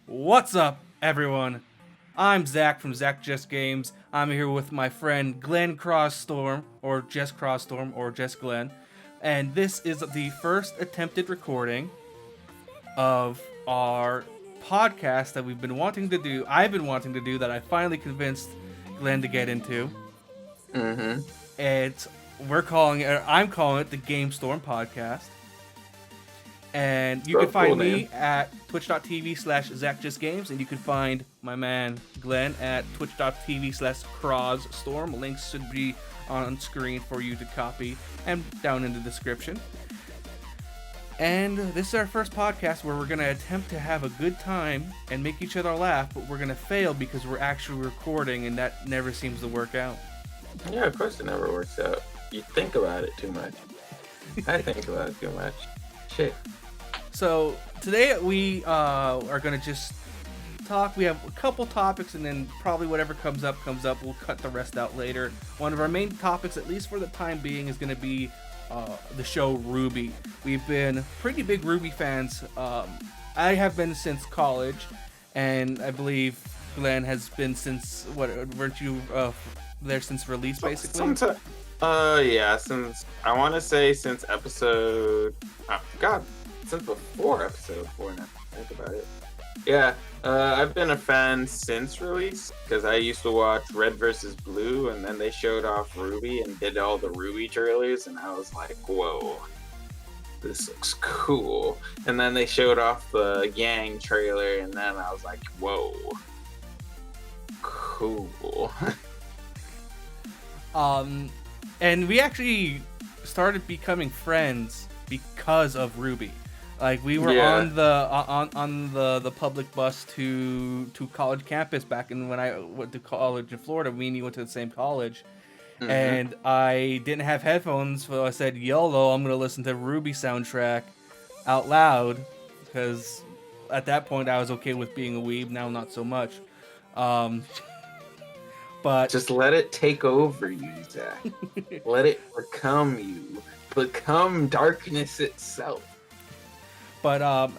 What's up, everyone? I'm Zach from Zach Just Games. I'm here with my friend Glenn Crozz or Jess Crozz or Jess Glenn, and this is the first attempted recording of our podcast that we've been wanting to do. I've been wanting to do that. I finally convinced Glenn to get into. Mm-hmm. I'm calling it the Game Storm Podcast. And you can Cool find name. me at twitch.tv/ZachJustGames, and you can find my man Glenn at twitch.tv/CrozzStorm. Links should be on screen for you to copy and down in the description. And this is our first podcast where we're going to attempt to have a good time and make each other laugh, but we're going to fail because we're actually recording, and that never seems to work out. Yeah, of course it never works out. You think about it too much. I think about it too much. Shit. So today we are going to just talk. We have a couple topics, and then probably whatever comes up. We'll cut the rest out later. One of our main topics, at least for the time being, is going to be the show RWBY. We've been pretty big RWBY fans. I have been since college, and I believe Glenn has been since, weren't you there since release, basically? Sometimes, yeah, since, I want to say since episode, since before episode 4 now, think about it. Yeah, I've been a fan since release, because I used to watch Red vs. Blue, and then they showed off RWBY and did all the RWBY trailers, and I was like, whoa, this looks cool. And then they showed off the Yang trailer, and then I was like, whoa, cool. And we actually started becoming friends because of RWBY. Like, we were on the public bus to college campus back when I went to college in Florida. Me and you went to the same college. Mm-hmm. And I didn't have headphones, so I said, YOLO, I'm going to listen to RWBY soundtrack out loud. Because at that point, I was okay with being a weeb. Now, not so much. But just let it take over you, Zach. Let it become you. Become darkness itself. But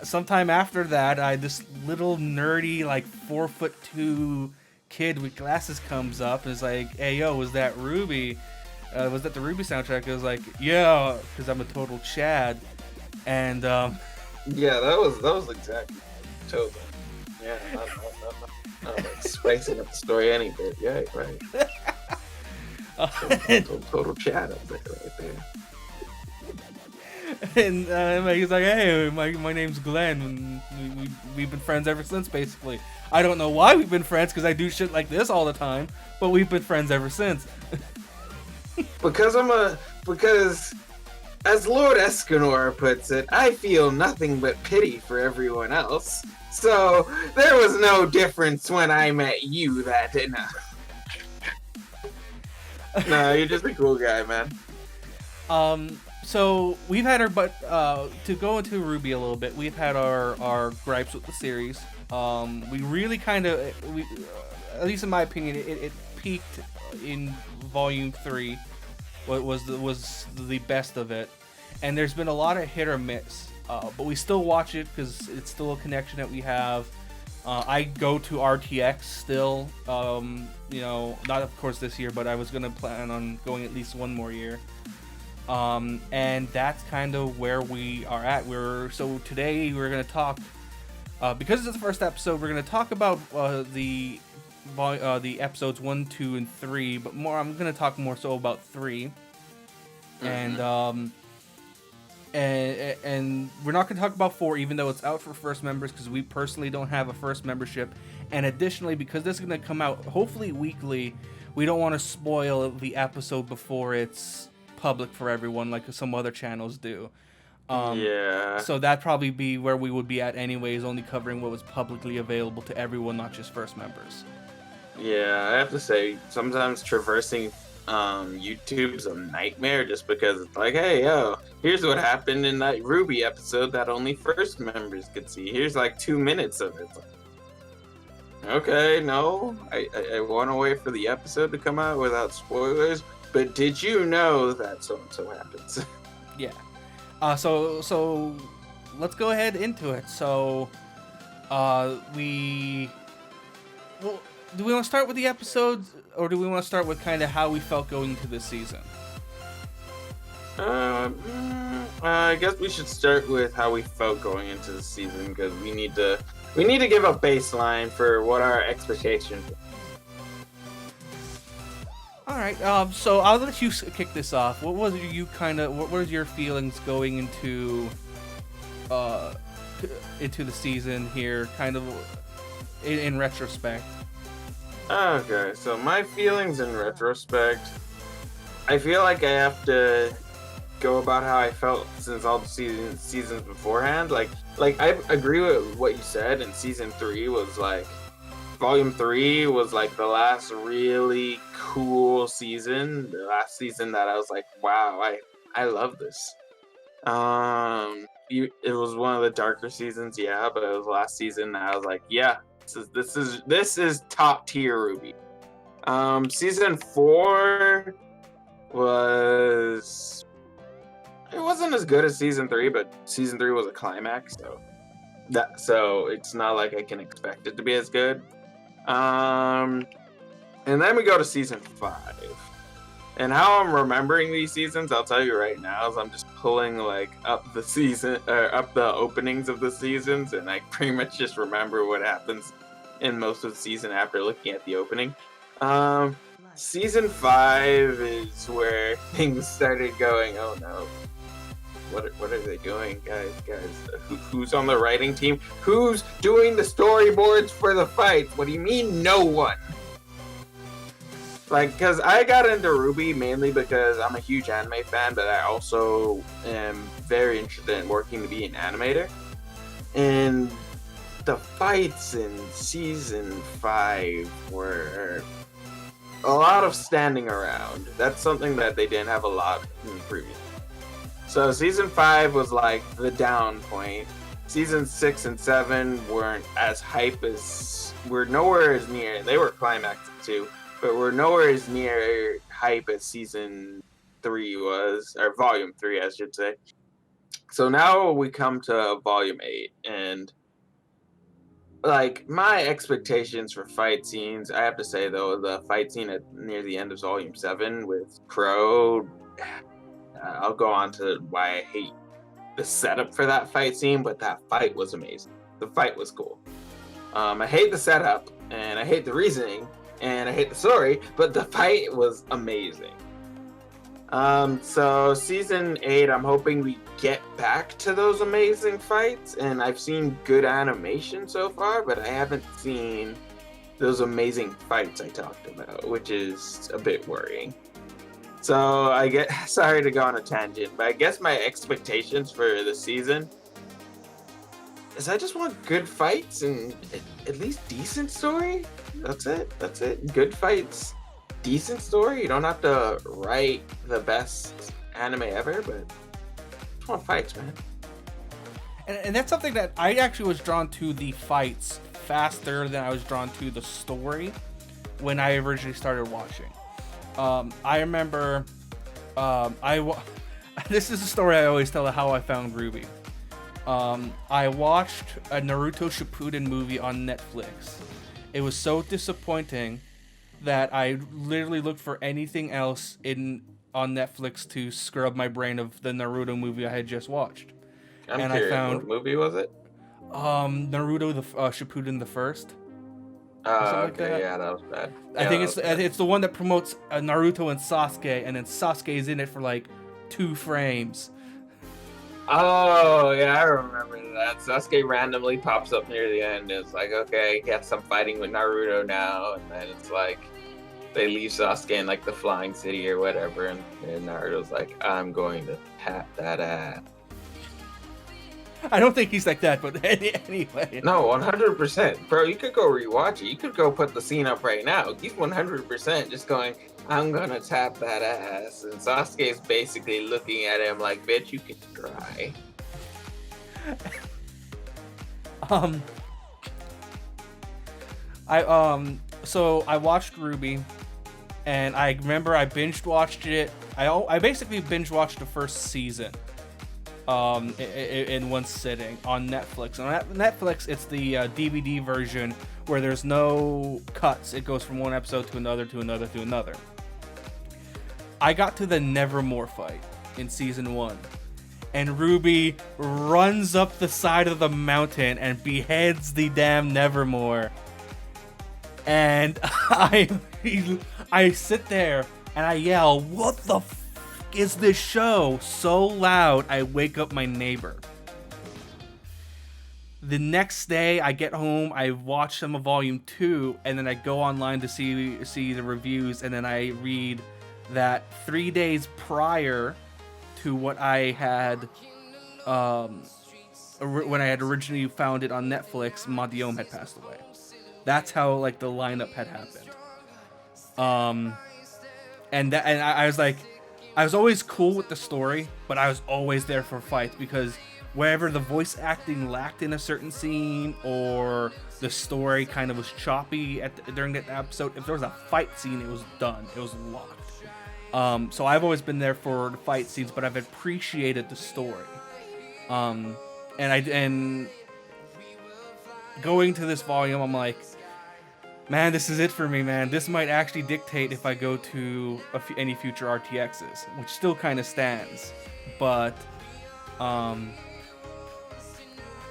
sometime after that, this little nerdy, like 4'2" kid with glasses comes up and is like, "Hey, yo, was that RWBY? Was that the RWBY soundtrack?" I was like, "Yeah," because I'm a total Chad. And yeah, that was exactly totally. Yeah, not like spicing up the story any bit. Yeah, right. Total Chad up there, right there. And he's like, "Hey, my name's Glenn, and we've been friends ever since, basically. I don't know why we've been friends, because I do shit like this all the time, but we've been friends ever since." Because as Lord Escanor puts it, I feel nothing but pity for everyone else. So there was no difference when I met you that day. No, you're just a cool guy, man. So we've had to go into RWBY a little bit, we've had our gripes with the series. We really kind of, at least in my opinion, it peaked in Volume 3. Was the best of it, and there's been a lot of hit or miss. But we still watch it because it's still a connection that we have. I go to RTX still. Not of course this year, but I was gonna plan on going at least one more year. And that's kind of where we are at. So today we're gonna talk, because it's the first episode, we're gonna talk about the episodes 1, 2, and 3. But I'm gonna talk more so about 3. Mm-hmm. And we're not going to talk about 4, even though it's out for first members, because we personally don't have a first membership. And additionally, because this is going to come out hopefully weekly, we don't want to spoil the episode before it's public for everyone, like some other channels do. So that'd probably be where we would be at anyways, only covering what was publicly available to everyone, not just first members. Yeah, I have to say, sometimes traversing YouTube's a nightmare, just because it's like, hey, yo, here's what happened in that RWBY episode that only first members could see. Here's like 2 minutes of it. Okay, no, I want to wait for the episode to come out without spoilers, but did you know that so-and-so happens? Yeah. So let's go ahead into it. So Well, do we want to start with the episodes, or do we want to start with kind of how we felt going into this season? I guess we should start with how we felt going into the season, because we need to give a baseline for what our expectations were. All right. So I'll let you kick this off. What was your feelings going into the season here, kind of in retrospect? Okay, so my feelings in retrospect, I feel like I have to go about how I felt since all the seasons beforehand. Like I agree with what you said, and season 3 was like, volume 3 was like the last really cool season, the last season that I was like, wow, I love this. It was one of the darker seasons, yeah, but it was the last season that I was like, yeah, this is top tier RWBY. Season 4 it wasn't as good as season 3, but season 3 was a climax, so it's not like I can expect it to be as good. And then we go to season 5. And how I'm remembering these seasons, I'll tell you right now, is I'm just pulling like up the openings of the seasons, and I pretty much just remember what happens in most of the season after looking at the opening. Season 5 is where things started going, oh no. What are they doing, guys? Who's on the writing team? Who's doing the storyboards for the fights? What do you mean, no one? Like, because I got into RWBY mainly because I'm a huge anime fan, but I also am very interested in working to be an animator. And the fights in season 5 were a lot of standing around. That's something that they didn't have a lot in the previous. So season 5 was like the down point. Season 6 and 7 weren't as hype we're nowhere as near. They were climaxes too, but we're nowhere as near hype as season 3 was, or volume 3, I should say. So now we come to volume 8, and like my expectations for fight scenes, I have to say though, the fight scene near the end of volume 7 with Crow. I'll go on to why I hate the setup for that fight scene, but that fight was amazing. The fight was cool. I hate the setup, and I hate the reasoning, and I hate the story, but the fight was amazing. So season 8, I'm hoping we get back to those amazing fights, and I've seen good animation so far, but I haven't seen those amazing fights I talked about, which is a bit worrying. So sorry to go on a tangent, but I guess my expectations for the season is I just want good fights and at least decent story. That's it. Good fights, decent story. You don't have to write the best anime ever, but I just want fights, man. And that's something that I actually was drawn to the fights faster than I was drawn to the story when I originally started watching. I remember, this is a story I always tell of how I found RWBY. I watched a Naruto Shippuden movie on Netflix. It was so disappointing that I literally looked for anything else on Netflix to scrub my brain of the Naruto movie I had just watched. I'm curious, what movie was it? Naruto Shippuden the First. Okay, yeah, that was bad. I think it's the one that promotes Naruto and Sasuke, and then Sasuke's in it for like 2 frames. Oh, yeah, I remember that. Sasuke randomly pops up near the end, and it's like, okay, yes, I'm fighting with Naruto now, and then it's like, they leave Sasuke in like the flying city or whatever, and Naruto's like, I'm going to tap that ass. I don't think he's like that, but anyway. No, 100%. Bro, you could go rewatch it. You could go put the scene up right now. He's 100% just going, I'm gonna tap that ass. And Sasuke's basically looking at him like, bitch, you can try. So I watched RWBY, and I remember I binge watched it. I basically binge watched the first season. in one sitting on Netflix. On Netflix, it's the DVD version where there's no cuts. It goes from one episode to another to another to another. I got to the Nevermore fight in season 1, and RWBY runs up the side of the mountain and beheads the damn Nevermore. And I sit there and I yell, "What the is this show?" so loud I wake up my neighbor. The next day I get home, I watch some of volume 2, and then I go online to see the reviews, and then I read that 3 days prior to what I had when I had originally found it on Netflix, Madiom had passed away. That's how like the lineup had happened. And I was like, I was always cool with the story, but I was always there for fights, because wherever the voice acting lacked in a certain scene, or the story kind of was choppy during that episode, if there was a fight scene, it was done. It was locked. So I've always been there for the fight scenes, but I've appreciated the story. And going to this volume, I'm like, man, this is it for me, man. This might actually dictate if I go to any future RTXs, which still kind of stands. But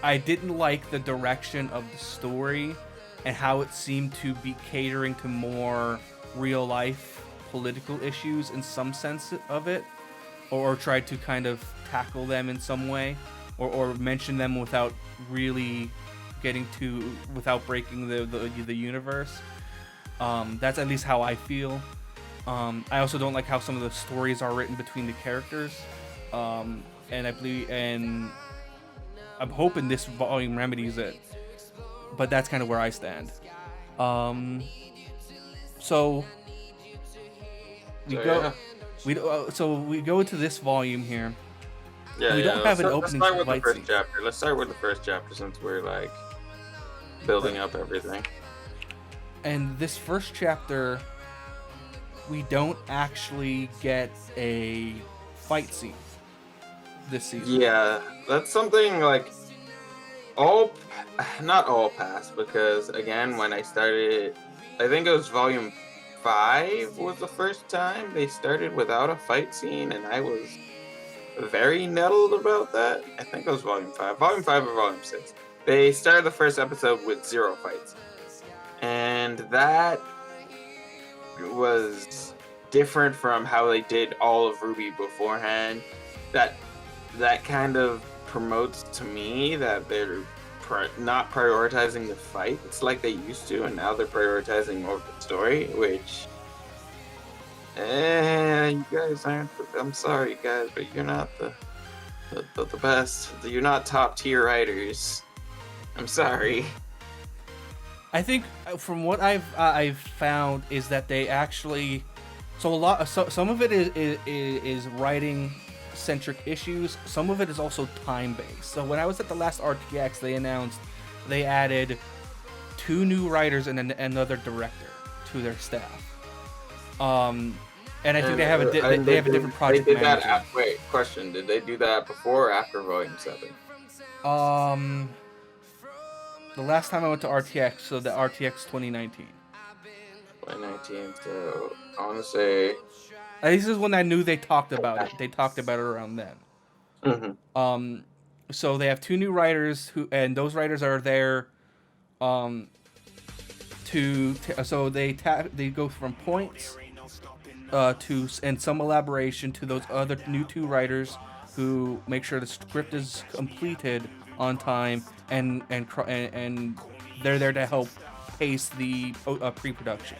I didn't like the direction of the story and how it seemed to be catering to more real-life political issues in some sense of it, or tried to kind of tackle them in some way, or mention them without really without breaking the universe. That's at least how I feel. I also don't like how some of the stories are written between the characters, and I'm hoping this volume remedies it, but that's kind of where I stand. So we go into this volume here. Yeah, we don't have an opening fight scene. Let's start with the first chapter, since we're like building up everything. And this first chapter, we don't actually get a fight scene this season. Yeah, that's something like not all past, because again, when I started, I think it was volume 5 was the first time they started without a fight scene, and I was very nettled about that. I think it was volume 5 or volume 6. They started the first episode with 0 fights, and that was different from how they did all of RWBY beforehand. That kind of promotes to me that they're not prioritizing the fights like they used to, and now they're prioritizing more of the story, which you guys aren't. I'm sorry, guys, but you're not the best. You're not top tier writers. I'm sorry. I think from what I've found is that they actually some of it is writing centric issues. Some of it is also time based. So when I was at the last RTX, they announced they added 2 new writers and another director to their staff. And I think they have a different project they did manager. Wait, question: did they do that before or after volume 7? The last time I went to RTX, so the RTX 2019. 2019. So I want to say. This is when I knew they talked about it. They talked about it around then. Mm-hmm. So they have 2 new writers and those writers are there. So they go from points and some elaboration to those other new 2 writers who make sure the script is completed on time, and they're there to help pace the pre-production.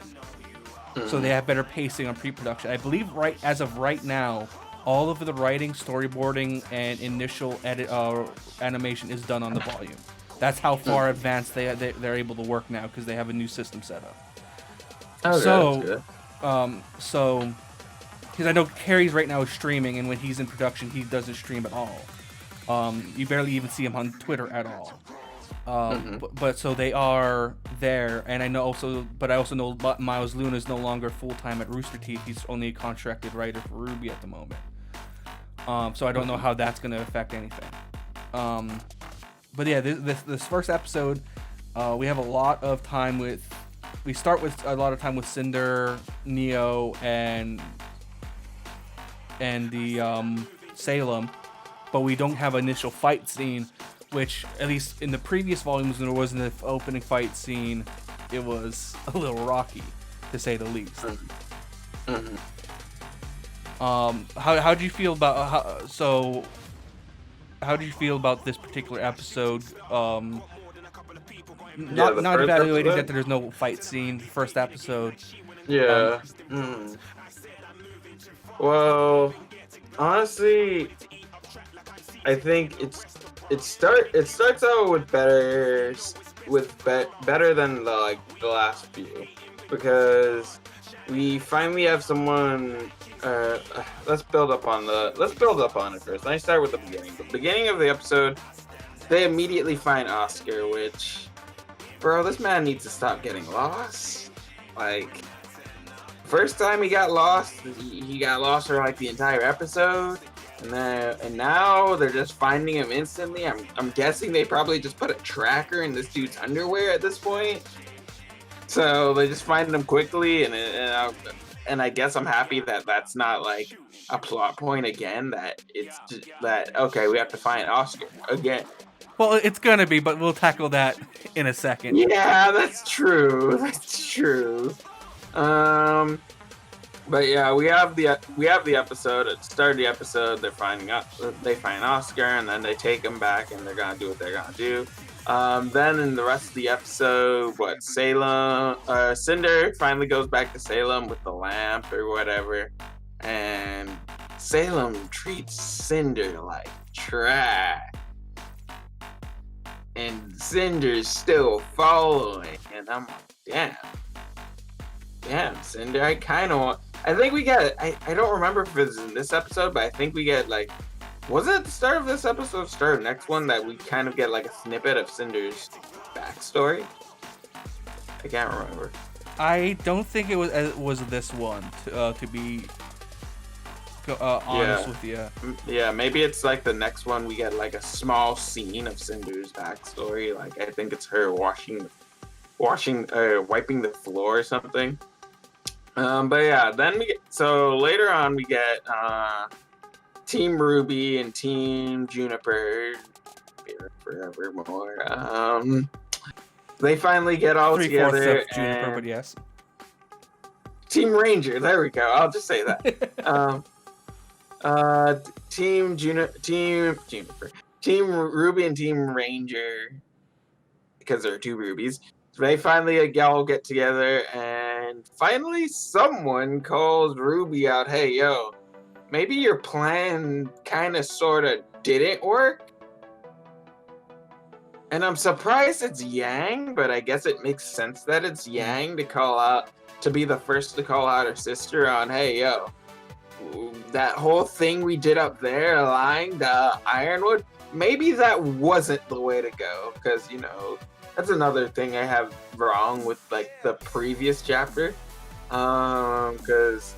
So they have better pacing on pre-production. I believe as of right now, all of the writing, storyboarding, and initial animation is done on the volume. That's how far advanced they're able to work now, because they have a new system set up. Okay, so because I know Carrie's right now is streaming, and when he's in production, he doesn't stream at all. You barely even see him on Twitter at all. But so they are there, and I also know Miles Luna is no longer full time at Rooster Teeth. He's only a contracted writer for RWBY at the moment. So I don't know how that's going to affect anything. But yeah, this first episode, we have a lot of time with. We start with a lot of time with Cinder, Neo, and the Salem, but we don't have an initial fight scene, which at least in the previous volumes when there wasn't an opening fight scene, it was a little rocky, to say the least. Mm-hmm. How do you feel about how do you feel about this particular episode? Not evaluating that there's no fight scene. First episode. Yeah. Well, honestly, I think it starts out with better than the last few, because we finally have someone. Let's build up on it first. Let me start with the beginning. The beginning of the episode, they immediately find Oscar, which, bro, this man needs to stop getting lost. Like, first time he got lost, he got lost for like the entire episode, and now they're just finding him instantly. I'm guessing they probably just put a tracker in this dude's underwear at this point, so they just find him quickly, and I guess I'm happy that that's not like a plot point again. That it's just that, okay, we have to find Oscar again. Well, it's gonna be, but we'll tackle that in a second. Yeah, that's true. But yeah, we have the episode. At the start of the episode, they find Oscar, and then they take him back, and they're gonna do what they're gonna do. Then in the rest of the episode, Cinder finally goes back to Salem with the lamp or whatever, and Salem treats Cinder like trash, and Cinder's still following, and I'm like, damn, Cinder, I think we get, I don't remember if it's in this episode, but I think we get like, was it at the start of this episode, start of next one, that we kind of get like a snippet of Cinder's backstory? I can't remember. I don't think it was this one, to be honest with you. Yeah, maybe it's like the next one we get like a small scene of Cinder's backstory. Like, I think it's her wiping the floor or something. But yeah, then later on we get Team RWBY and Team Juniper forevermore. They finally get all together. Of Juniper, but yes. Team Ranger, there we go. I'll just say that. Team Juniper, Team RWBY and Team Ranger, because there are two RWBYs. So they finally all get together, and finally someone calls RWBY out, hey, yo, maybe your plan kind of sort of didn't work. And I'm surprised it's Yang, but I guess it makes sense that it's Yang to be the first to call out her sister on, hey, yo, that whole thing we did up there, lying to Ironwood, maybe that wasn't the way to go, because, that's another thing I have wrong with, like, the previous chapter, because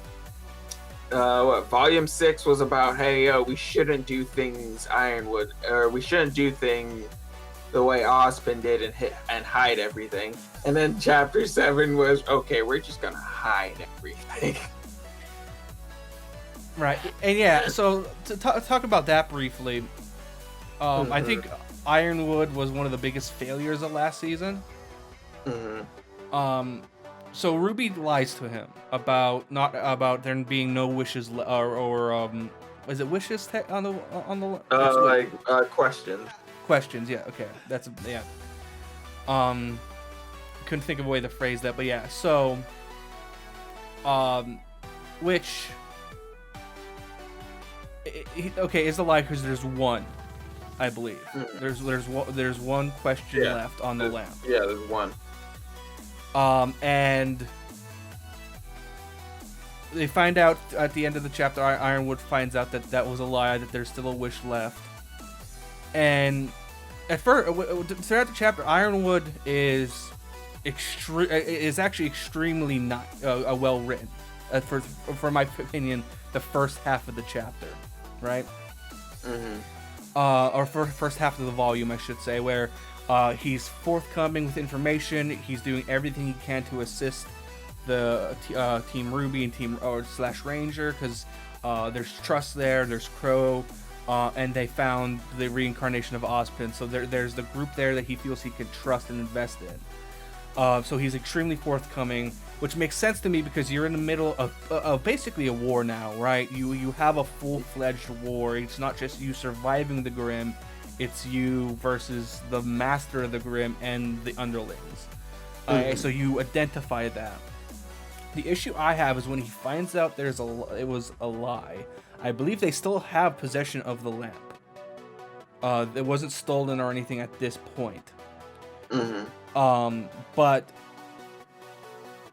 Volume 6 was about, hey, yo, we shouldn't do things Ironwood, or we shouldn't do things the way Ozpin did and hide everything. And then Chapter 7 was, okay, we're just gonna hide everything. Right, and yeah, so to talk about that briefly, I think Ironwood was one of the biggest failures of last season. So RWBY lies to him about there being no wishes or is it wishes on the questions, yeah, okay, that's, yeah. Couldn't think of a way to phrase that, but yeah, so which is a lie, because there's one, I believe. There's one question left on the lamp. Yeah, there's one. And they find out at the end of the chapter, Ironwood finds out that was a lie, that there's still a wish left. And at first, throughout the chapter, Ironwood is actually extremely not well written. For my opinion, the first half of the chapter. right? Mm-hmm. Or first half of the volume, I should say, where he's forthcoming with information. He's doing everything he can to assist the Team RWBY and Team / Ranger, because there's trust there. There's Crow, and they found the reincarnation of Ozpin. So there's the group there that he feels he can trust and invest in. So he's extremely forthcoming, which makes sense to me because you're in the middle of basically a war now, right? You have a full-fledged war. It's not just you surviving the Grimm. It's you versus the master of the Grimm and the underlings. So you identify that. The issue I have is when he finds out it was a lie. I believe they still have possession of the lamp. It wasn't stolen or anything at this point. But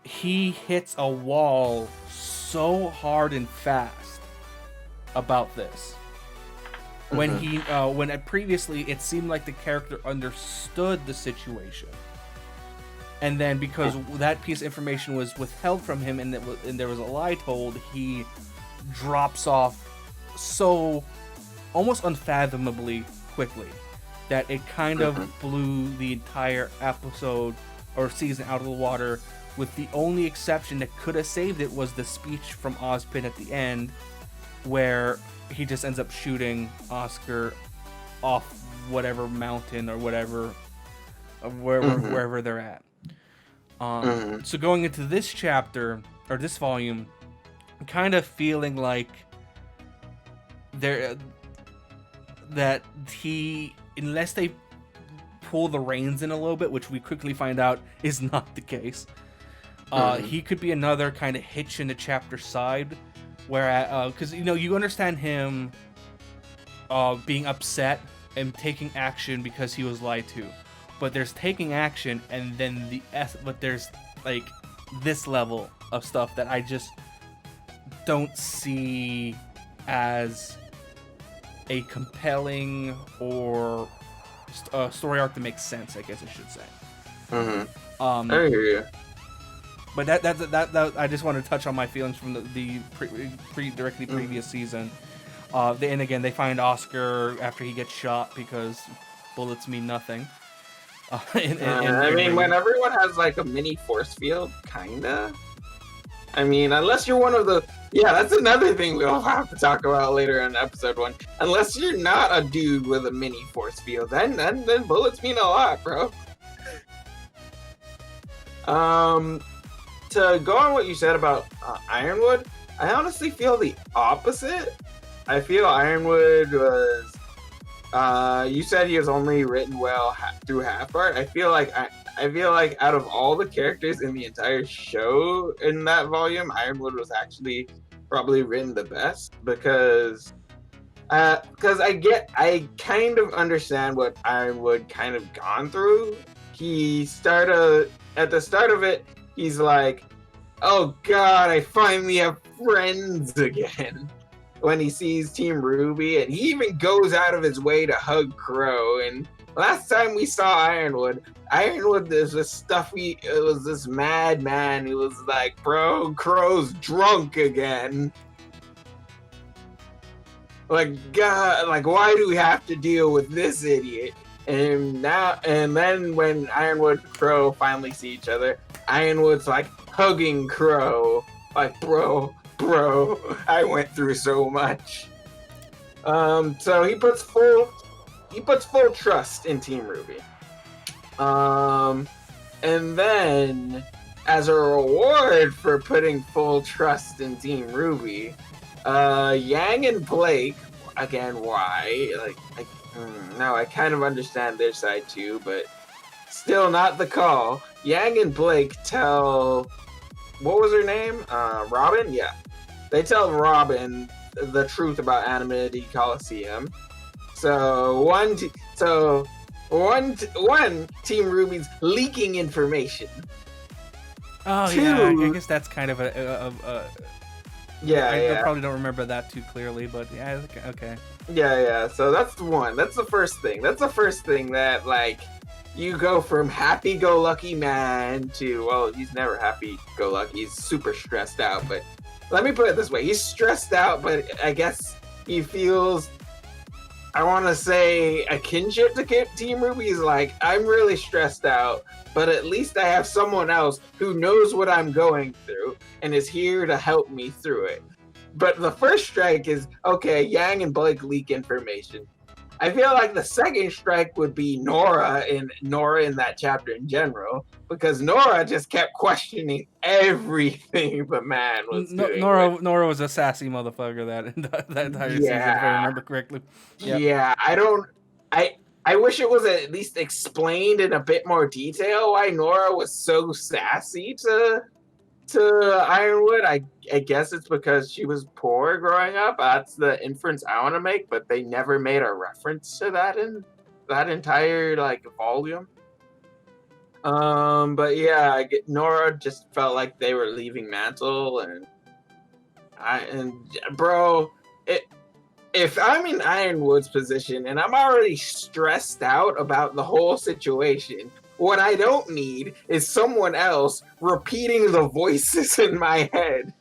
he hits a wall so hard and fast about this. When previously it seemed like the character understood the situation, and then because that piece of information was withheld from him and there was a lie told, he drops off so almost unfathomably quickly that it kind of blew the entire episode or season out of the water, with the only exception that could have saved it was the speech from Ozpin at the end, where he just ends up shooting Oscar off whatever mountain or whatever, wherever they're at. So going into this chapter, or this volume, I'm kind of feeling like that he, unless they pull the reins in a little bit, which we quickly find out is not the case, he could be another kind of hitch in the chapter side, where because you understand him being upset and taking action because he was lied to, but there's taking action and then but there's like this level of stuff that I just don't see as a compelling or story arc that makes sense, I guess I should say. I hear you. But that I just wanted to touch on my feelings from the previous season. And again, they find Oscar after he gets shot because bullets mean nothing. I mean, when everyone has like a mini force field, kinda. I mean, unless you're one of the... Yeah, that's another thing we'll have to talk about later in episode 1. Unless you're not a dude with a mini force field, then bullets mean a lot, bro. To go on what you said about Ironwood, I honestly feel the opposite. I feel Ironwood was... you said he was only written well through half part. I feel like out of all the characters in the entire show in that volume, Ironwood was actually probably written the best, because I kind of understand what Ironwood kind of gone through. At the start of it, he's like, "Oh God, I finally have friends again." When he sees Team RWBY, and he even goes out of his way to hug Crow. And last time we saw Ironwood is this stuffy, it was this madman who was like, "Bro, Crow's drunk again. Like, God, like, why do we have to deal with this idiot?" And then when Ironwood and Crow finally see each other, Ironwood's like hugging Crow, like, bro, I went through so much. So he puts full trust in Team RWBY. And then, as a reward for putting full trust in Team RWBY, Yang and Blake, again, why? Now I kind of understand their side too, but still not the call. Yang and Blake tell, what was her name? Robin? Yeah. They tell Robin the truth about Anonymity Coliseum. So one Team RWBY's leaking information. Oh, yeah, I guess that's kind of a I probably don't remember that too clearly, but yeah, okay. Yeah, so that's the one. That's the first thing. That's the first thing that, like, you go from happy-go-lucky man to, well, he's never happy-go-lucky. He's super stressed out, but let me put it this way. He's stressed out, but I guess he feels, I want to say, a kinship to Team RWBY. He's like, I'm really stressed out, but at least I have someone else who knows what I'm going through and is here to help me through it. But the first strike is, okay, Yang and Blake leak information. I feel like the second strike would be Nora in that chapter in general, because Nora just kept questioning everything the man was doing. Nora was a sassy motherfucker that entire season, if I remember correctly. Yep. Yeah, I wish it was at least explained in a bit more detail why Nora was so sassy to Ironwood. I guess it's because she was poor growing up. That's the inference I want to make, but they never made a reference to that in that entire volume. But yeah, Nora just felt like they were leaving Mantle, bro, if I'm in Ironwood's position and I'm already stressed out about the whole situation, what I don't need is someone else repeating the voices in my head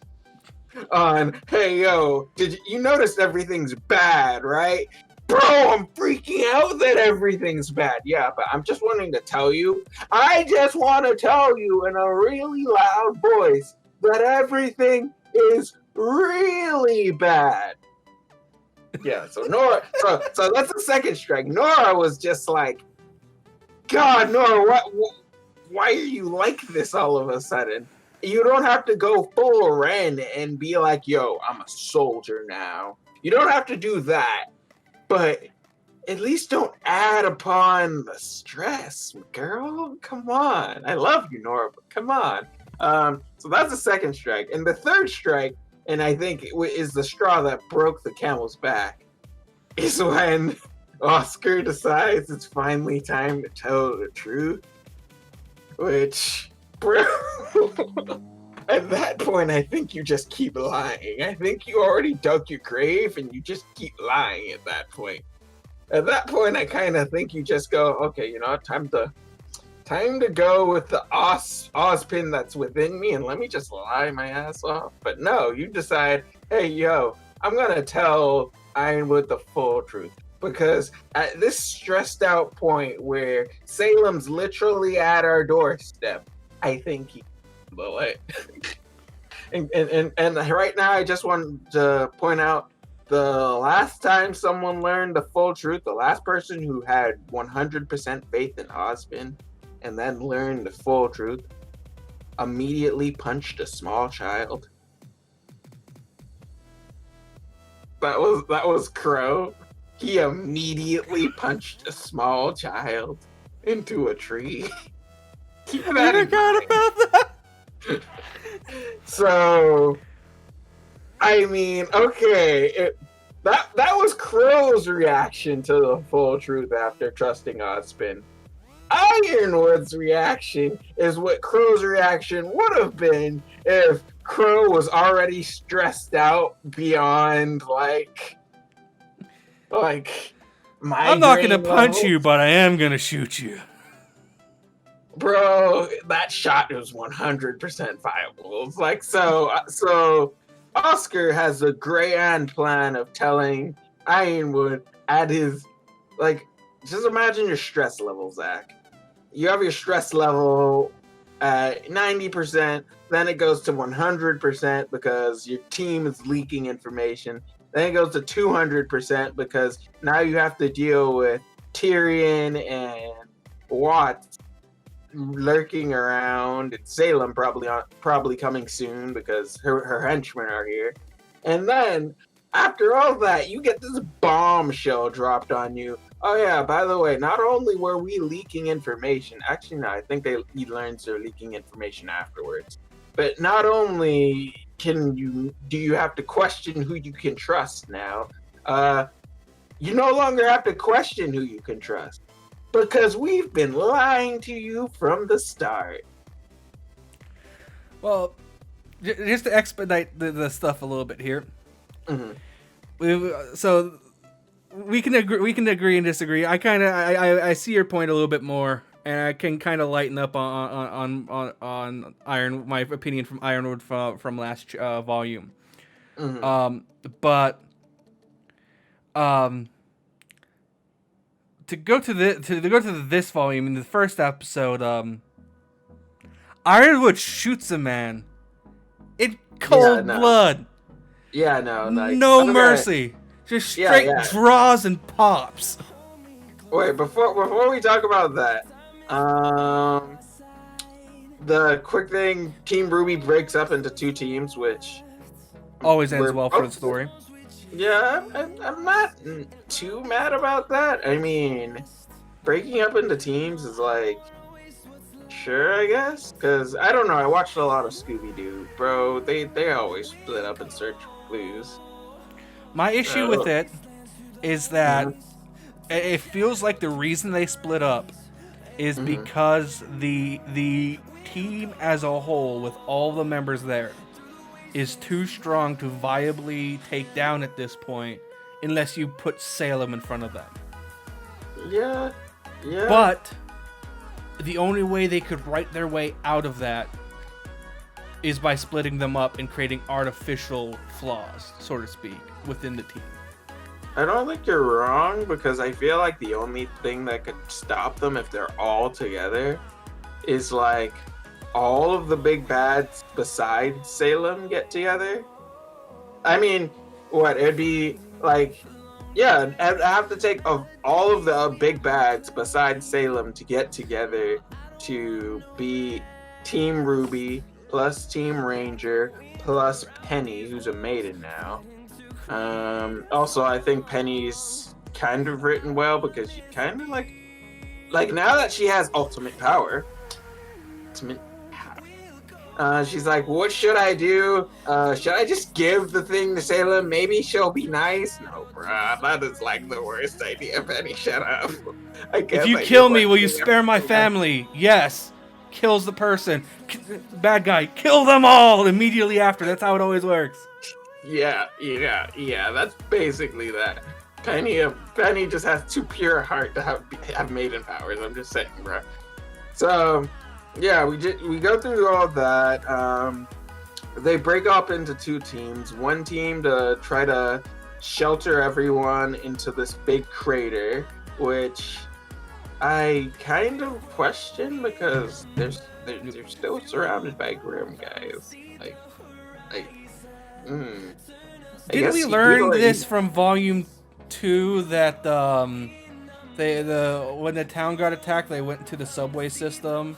on, hey, yo, you notice everything's bad, right? Bro, I'm freaking out that everything's bad. Yeah, but I'm just wanting to tell you, I just want to tell you in a really loud voice that everything is really bad. Yeah, so Nora, so that's the second strike. Nora was just like, God, Nora, why are you like this all of a sudden? You don't have to go full Ren and be like, yo, I'm a soldier now. You don't have to do that, but at least don't add upon the stress, girl. Come on. I love you, Nora, but come on. So that's the second strike. And the third strike, and I think is the straw that broke the camel's back, is when Oscar decides it's finally time to tell the truth. Which, bro, at that point, I think you just keep lying. I think you already dug your grave and you just keep lying at that point. At that point, I kind of think you just go, okay, you know, time to go with the Ozpin that's within me and let me just lie my ass off. But no, you decide, hey, yo, I'm going to tell Ironwood the full truth. Because at this stressed out point where Salem's literally at our doorstep, I think he will it. and right now, I just want to point out the last time someone learned the full truth, the last person who had 100% faith in Ozpin and then learned the full truth immediately punched a small child. That was Crow. He immediately punched a small child into a tree. I forgot about that. So, I mean, okay, that was Crow's reaction to the full truth after trusting Ozpin. Ironwood's reaction is what Crow's reaction would have been if Crow was already stressed out beyond I'm not gonna punch you, but I am gonna shoot you. Bro, that shot was 100% viable. It's like, so Oscar has a grand plan of telling Ironwood at his, just imagine your stress level, Zach. You have your stress level at 90%, then it goes to 100% because your team is leaking information. Then it goes to 200% because now you have to deal with Tyrion and Watts lurking around, and Salem probably coming soon because her henchmen are here. And then after all that, you get this bombshell dropped on you. Oh yeah, by the way, not only were we leaking information, actually no, I think he learns they're leaking information afterwards. But not only do you have to question who you can trust now, you no longer have to question who you can trust because we've been lying to you from the start. Well, just to expedite the stuff a little bit here. Mm-hmm. So we can agree and disagree. I see your point a little bit more, and I can kind of lighten up on my opinion from Ironwood from last volume. Mm-hmm. But Um, to go to this volume in the first episode, Ironwood shoots a man in cold blood. Yeah, no, like no okay. mercy. Just straight draws and pops. Wait, before we talk about that, the quick thing, Team RWBY breaks up into 2 teams, which always ends well for the story. Yeah, I'm not too mad about that. I mean, breaking up into teams is like, sure, I guess, because I don't know. I watched a lot of Scooby-Doo, bro. They always split up and search for clues. My issue with it is that it feels like the reason they split up is because the team as a whole, with all the members there, is too strong to viably take down at this point unless you put Salem in front of them. Yeah. But the only way they could write their way out of that is by splitting them up and creating artificial flaws, so to speak, within the team. I don't think you're wrong, because I feel like the only thing that could stop them if they're all together is like all of the big bads besides Salem get together. I mean, it'd be like, yeah, I'd have to take all of the big bads besides Salem to get together to be Team RWBY plus Team Ranger plus Penny, who's a maiden now. Also, I think Penny's kind of written well, because she kind of like now that she has ultimate power, she's like, what should I do? Should I just give the thing to Salem? Maybe she'll be nice. No, bruh, that is like the worst idea. Penny, shut up. If you kill me, will you spare my family? Yes. Kills the person. Bad guy. Kill them all immediately after. That's how it always works. Yeah. That's basically that. Penny just has too pure a heart to have maiden powers. I'm just saying, bro. So, yeah, we go through all that. They break up into 2 teams. One team to try to shelter everyone into this big crater, which I kind of question, because they're still surrounded by Grimm guys. Didn't we learn this from Volume 2 that when the town got attacked, they went into the subway system,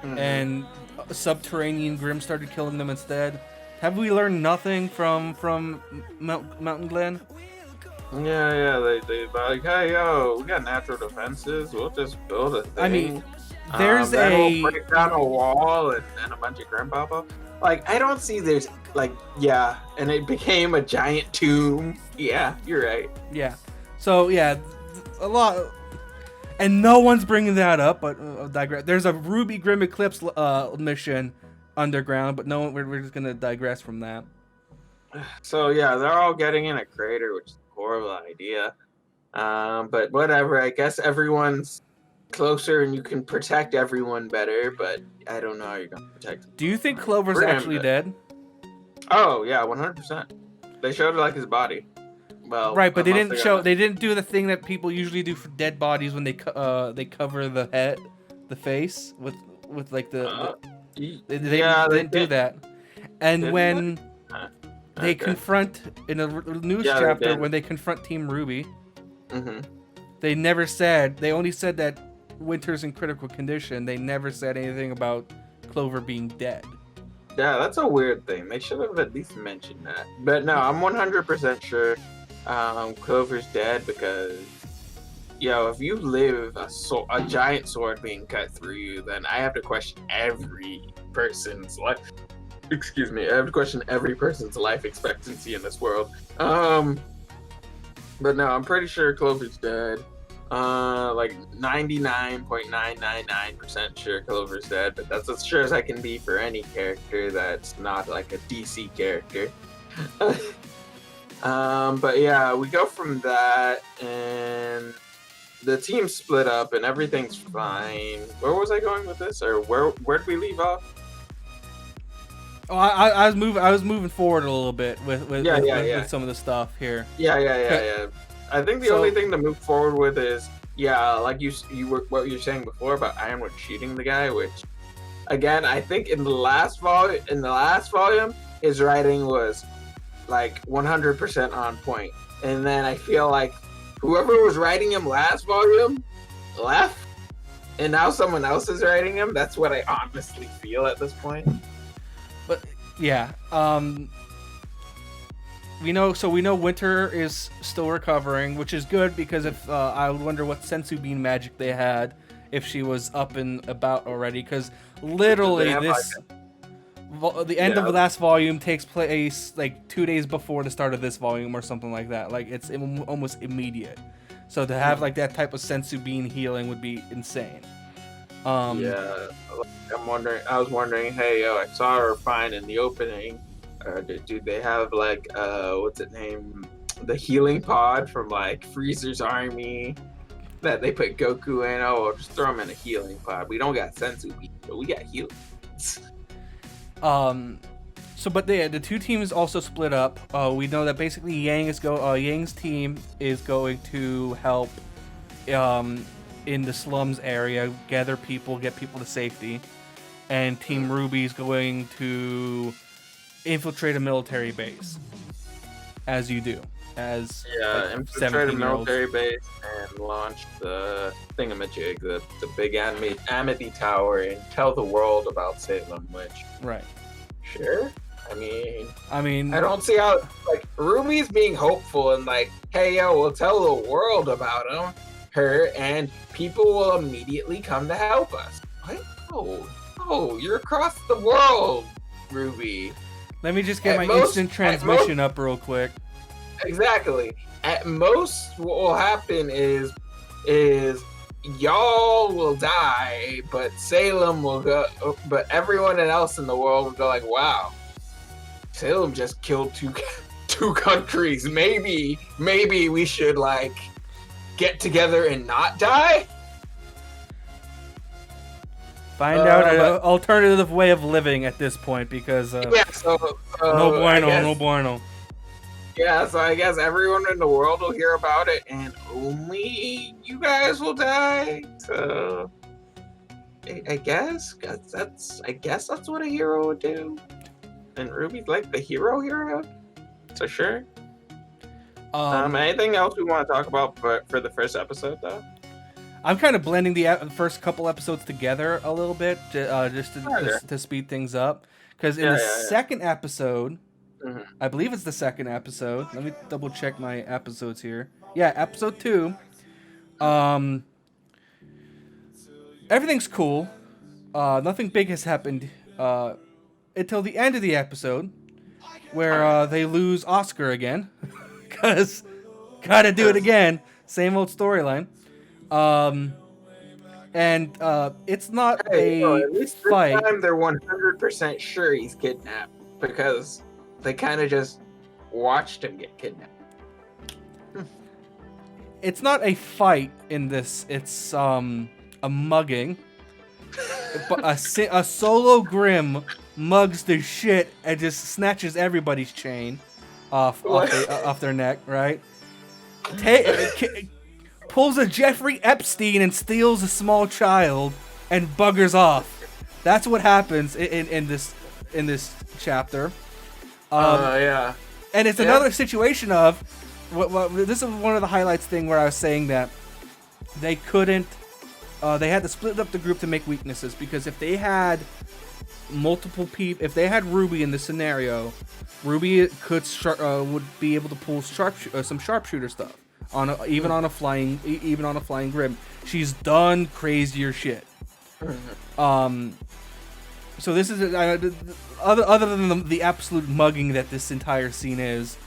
and subterranean Grimm started killing them instead? Have we learned nothing from Mountain Glen? Yeah, they like, hey, yo, we got natural defenses. We'll just build a thing. I mean, there's we'll break down a wall and a bunch of Grimm pop up. Like, I don't see there's, like, yeah, and it became a giant tomb. Yeah, you're right. Yeah. So, yeah, a lot, and no one's bringing that up, but digress. There's a RWBY Grim Eclipse mission underground, but no, we're just going to digress from that. So, yeah, they're all getting in a crater, which is a horrible idea. But whatever, I guess everyone's closer and you can protect everyone better, but I don't know how you're going to protect. Do you think Clover's actually dead? Oh, yeah, 100%. They showed like his body. Well, right, but they didn't do the thing that people usually do for dead bodies when they cover the head, the face with like they didn't do that. And when they confront in a news chapter, when they confront Team RWBY, they only said that Winter's in critical condition. They never said anything about Clover being dead. Yeah, that's a weird thing. They should have at least mentioned that. But no, I'm 100% sure Clover's dead, because, if you live a giant sword being cut through you, then I have to question every person's life. Excuse me, I have to question every person's life expectancy in this world. But no, I'm pretty sure Clover's dead. Like 99.999% sure Clover's dead, but that's as sure as I can be for any character that's not like a DC character. But yeah, we go from that, and the team split up, and everything's fine. Where was I going with this, or where'd we leave off? Oh, I was moving forward a little bit with some of the stuff here. Yeah. I think the only thing to move forward with is, yeah, like you were what you were saying before about Ironwood cheating the guy, which again I think in the last volume his writing was like 100% on point, and then I feel like whoever was writing him last volume left, and now someone else is writing him. That's what I honestly feel at this point. But yeah, we know Winter is still recovering, which is good because if I wonder what sensu bean magic they had if she was up and about already, because literally the end of the last volume takes place like 2 days before the start of this volume or something like that. Like it's almost immediate. So to have like that type of sensu bean healing would be insane. Yeah, I was wondering, hey, I saw her fine in the opening. Do they have like what's it name? The healing pod from like Freezer's army that they put Goku in? Oh, we'll just throw him in a healing pod. We don't got sensu bean, but we got healing. But the two teams also split up. We know that basically Yang's team is going to help in the slums area, gather people, get people to safety, and Team RWBY is going to infiltrate a military base, as you do. Infiltrate a military base and launch the thingamajig, the big Amity Tower, and tell the world about Salem, which... Right. Sure. I mean, I don't see how, like, RWBY's being hopeful and like, hey, we'll tell the world about her, and people will immediately come to help us. What? Oh, you're across the world, RWBY. Let me just get my instant transmission up real quick. Exactly. At most, what will happen is y'all will die, but Salem will go. But everyone else in the world will go like, "Wow, Salem just killed two countries. Maybe we should like get together and not die." Find out an alternative way of living at this point, because so no bueno. Yeah, so I guess everyone in the world will hear about it, and only you guys will die. So I guess that's what a hero would do. And RWBY's like the hero, so sure. Anything else we want to talk about for the first episode, though? I'm kind of blending the first couple episodes together a little bit, just to speed things up. Because in the second episode, I believe it's the second episode. Let me double check my episodes here. Yeah, episode 2. Everything's cool. Nothing big has happened until the end of the episode, where they lose Oscar again. Because gotta do it again. Same old storyline. It's not at least fight. This time they're 100% sure he's kidnapped, because they kind of just watched him get kidnapped. It's not a fight in this. It's a mugging. a solo Grimm mugs the shit and just snatches everybody's chain off their neck, right? Pulls a Jeffrey Epstein and steals a small child and buggers off. That's what happens in this chapter. And it's another situation of this is one of the highlights thing where I was saying that they couldn't. They had to split up the group to make weaknesses, because if they had multiple people, if they had RWBY in this scenario, RWBY would be able to pull some sharpshooter stuff. Even on a flying Grimm. She's done crazier shit. So this is other than the absolute mugging that this entire scene is.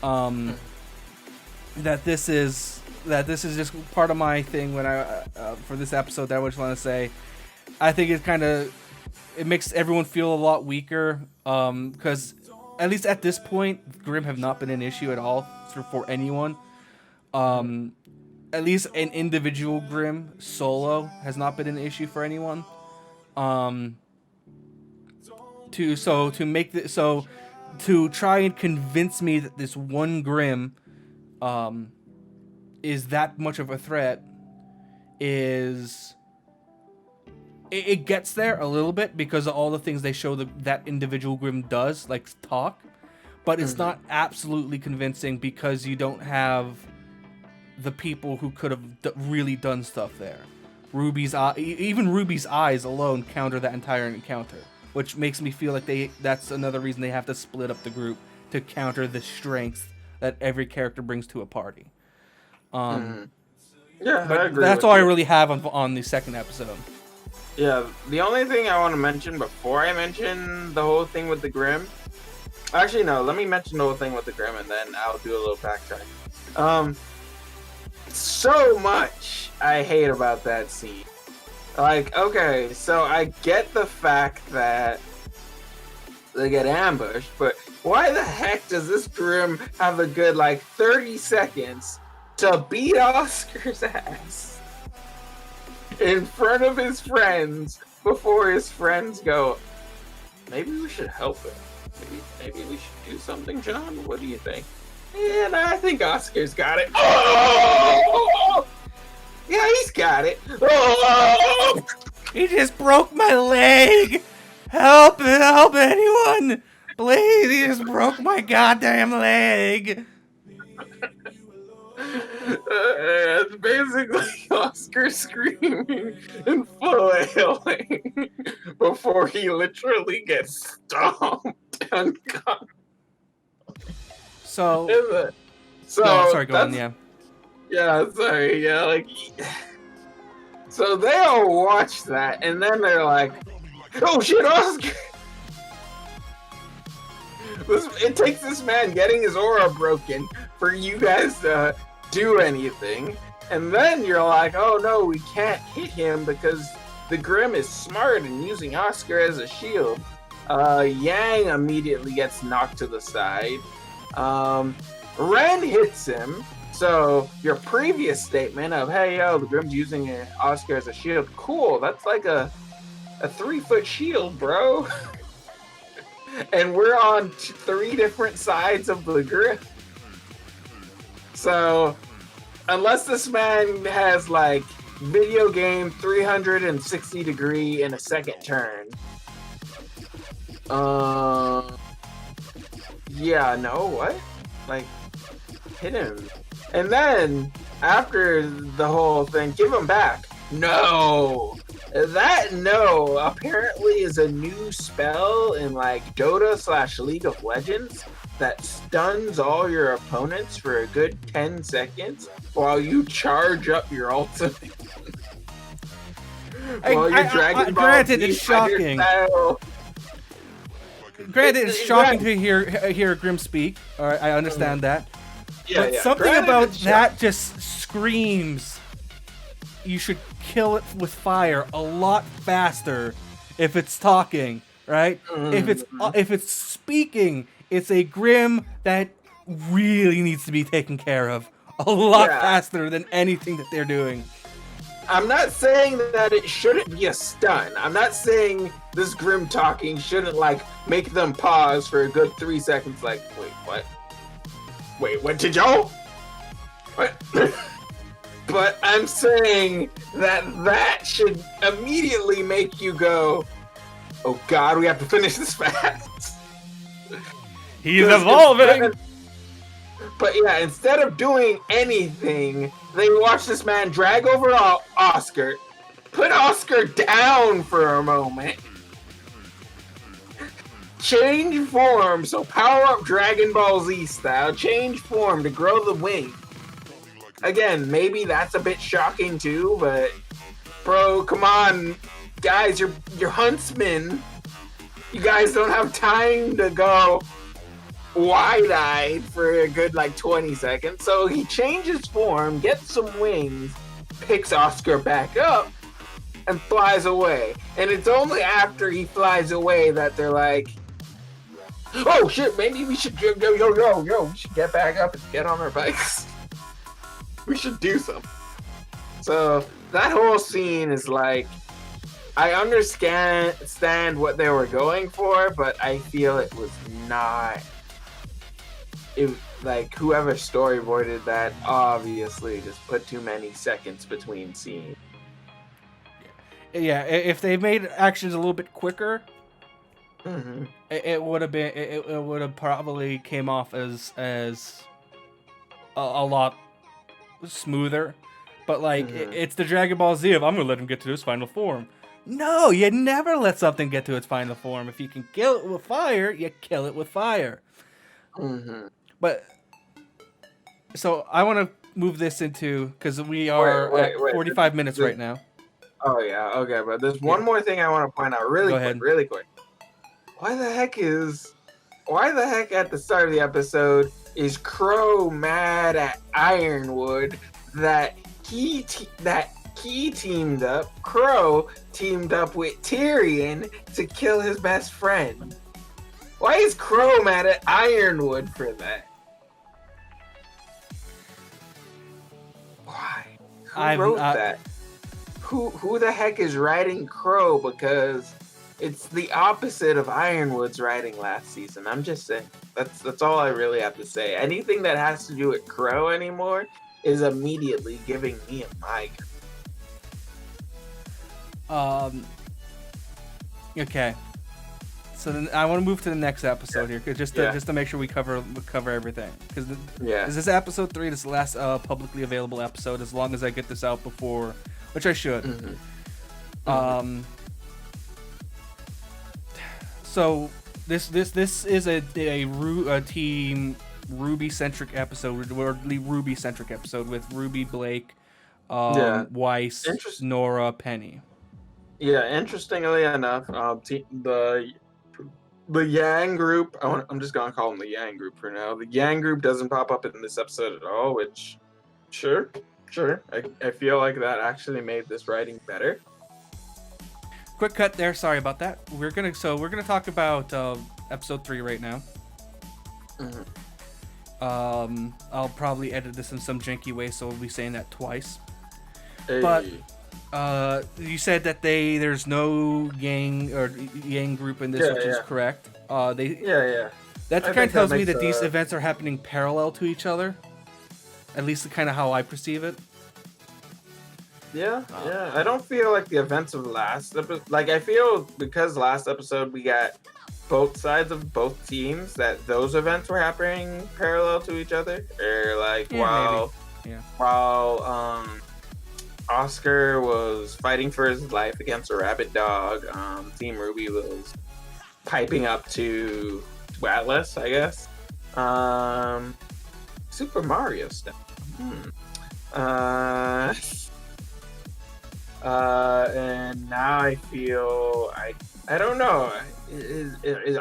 That this is just part of my thing when for this episode that I just want to say. I think it makes everyone feel a lot weaker. Because at least at this point, Grimm have not been an issue at all for anyone. At least an individual Grimm solo has not been an issue for anyone. To try and convince me that this one Grimm is that much of a threat is it gets there a little bit because of all the things they show that individual Grimm does, like talk, but it's not absolutely convincing because you don't have the people who could have really done stuff there. Even Ruby's eyes alone counter that entire encounter, which makes me feel like that's another reason they have to split up the group to counter the strengths that every character brings to a party. Yeah, but I agree. That's all I really have on the second episode. Yeah, the only thing I want to mention before I mention the whole thing with the Grimm. Actually, no. Let me mention the whole thing with the Grimm, and then I'll do a little backtrack. So much I hate about that scene. Like, okay, so I get the fact that they get ambushed, but why the heck does this Grimm have a good, 30 seconds to beat Oscar's ass in front of his friends before his friends go, maybe we should help him. Maybe we should do something, John? What do you think? And I think Oscar's got it. Oh! Yeah, he's got it. Oh! He just broke my leg! Help anyone! Please, he just broke my goddamn leg! It's basically Oscar screaming and flailing before he literally gets stomped and cut. So No, sorry, go on, yeah. Yeah, sorry, yeah, so they all watch that, and then they're like, oh shit, Oscar! It takes this man getting his aura broken for you guys to do anything, and then you're like, oh no, we can't hit him because the Grimm is smart and using Oscar as a shield. Yang immediately gets knocked to the side. Ren hits him. So your previous statement of, hey, yo, the Grimm's using Oscar as a shield, cool, that's like a 3-foot shield, bro. And we're on 3 different sides of the Grimm. So unless this man has video game 360 degree in a second turn, yeah, no, what? Hit him. And then, after the whole thing, give him back. No! That no apparently is a new spell in Dota/League of Legends that stuns all your opponents for a good 10 seconds while you charge up your ultimate. While you're Dragon Ball granted, Z it's shocking. Granted, it's shocking to hear Grimm speak. All right, I understand that. Yeah, but something about that just screams you should kill it with fire a lot faster if it's talking, right? If it's speaking, it's a Grimm that really needs to be taken care of a lot faster than anything that they're doing. I'm not saying that it shouldn't be a stun. I'm not saying this Grimm talking shouldn't make them pause for a good 3 seconds. Wait, what? Wait, what did y'all? What? But I'm saying that should immediately make you go, oh god, we have to finish this fast. He's evolving! But yeah, instead of doing anything, they watch this man drag over Oscar, put Oscar down for a moment, change form, so power up Dragon Ball Z style, change form to grow the wing. Again, maybe that's a bit shocking too, but bro, come on, guys, you're huntsmen. You guys don't have time to go wide-eyed for a good 20 seconds. So he changes form, gets some wings, picks Oscar back up, and flies away. And it's only after he flies away that they're like, oh shit, maybe we should we should get back up and get on our bikes. We should do something. So that whole scene is I understand what they were going for, but I feel it was not. like whoever storyboarded that obviously just put too many seconds between scenes. Yeah, if they made actions a little bit quicker, Mm-hmm. it would have been it would have probably came off as a lot smoother. But like it's the Dragon Ball Z of I'm gonna let him get to his final form. No, you never let something get to its final form. If you can kill it with fire, you kill it with fire. Mm-hmm. But so I want to move this into because we are at 45 minutes right now. Oh yeah, okay, but there's one more thing I want to point out really quick. Why the heck at the start of the episode is Crow mad at Ironwood that he teamed up, Crow teamed up with Tyrion to kill his best friend? Why is Crow mad at Ironwood for that? Why? Who wrote that? Who the heck is writing Crow? Because it's the opposite of Ironwood's writing last season. I'm just saying. That's all I really have to say. Anything that has to do with Crow anymore is immediately giving me a migraine. Okay. So then I want to move to the next episode here, just to make sure we cover everything. Because this is episode 3. This is the last publicly available episode. As long as I get this out before, which I should. Mm-hmm. So this is a team RWBY centric episode, or RWBY centric episode with Ruby, Blake, Weiss, Nora, Penny. Yeah, interestingly enough, the Yang group, I'm just gonna call them the Yang group for now. The Yang group doesn't pop up in this episode at all, which sure. I feel like that actually made this writing better. Quick cut there. Sorry about that. We're gonna talk about episode 3 right now. Mm-hmm. I'll probably edit this in some janky way, so we'll be saying that twice. Hey. But you said that there's no Yang or Yang group in this, which is correct. That kind of tells me that these events are happening parallel to each other. At least kind of how I perceive it. Yeah. I don't feel like the events of last episode. Like, I feel because last episode we got both sides of both teams, that those events were happening parallel to each other. Or like while Oscar was fighting for his life against a rabid dog, Team RWBY was piping up to Atlas, I guess. Super Mario stuff. And now I feel I don't know.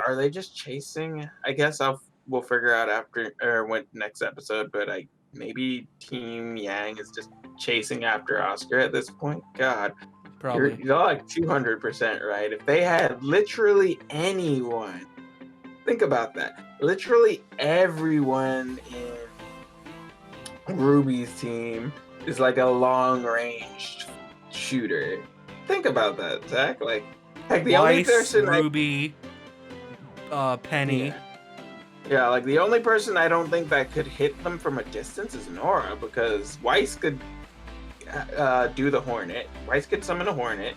Are they just chasing? I guess we'll figure out after or when next episode. But maybe Team Yang is just chasing after Oscar at this point. God, probably you're like 200% right. If they had literally anyone, think about that. Literally everyone in RWBY's team is like a long-range shooter. Think about that, Zach. Like the only person RWBY, Penny. Yeah, like the only person I don't think that could hit them from a distance is Nora, because Weiss could do the Hornet. Weiss could summon a Hornet.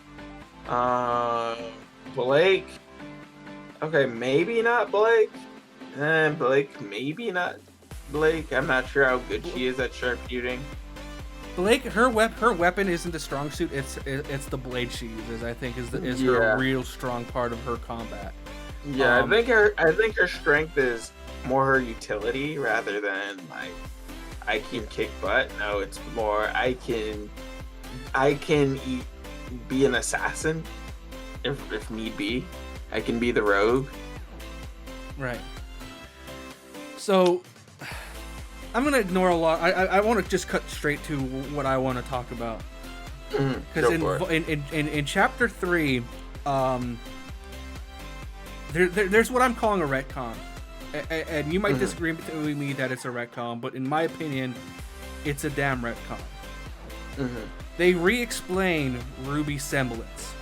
Blake. Okay, maybe not Blake. Blake, maybe not Blake. I'm not sure how good she is at sharpshooting. Blake, her weapon isn't the strong suit. It's the blade she uses. I think is her real strong part of her combat. Yeah, I think her strength is more her utility rather than like I can kick butt. No, it's more I can be an assassin if need be. I can be the rogue. Right. So I'm gonna ignore a lot. I want to just cut straight to what I want to talk about. Because in chapter 3, there's what I'm calling a retcon, and you might disagree with me that it's a retcon, but in my opinion, it's a damn retcon. They re-explain Ruby's semblance.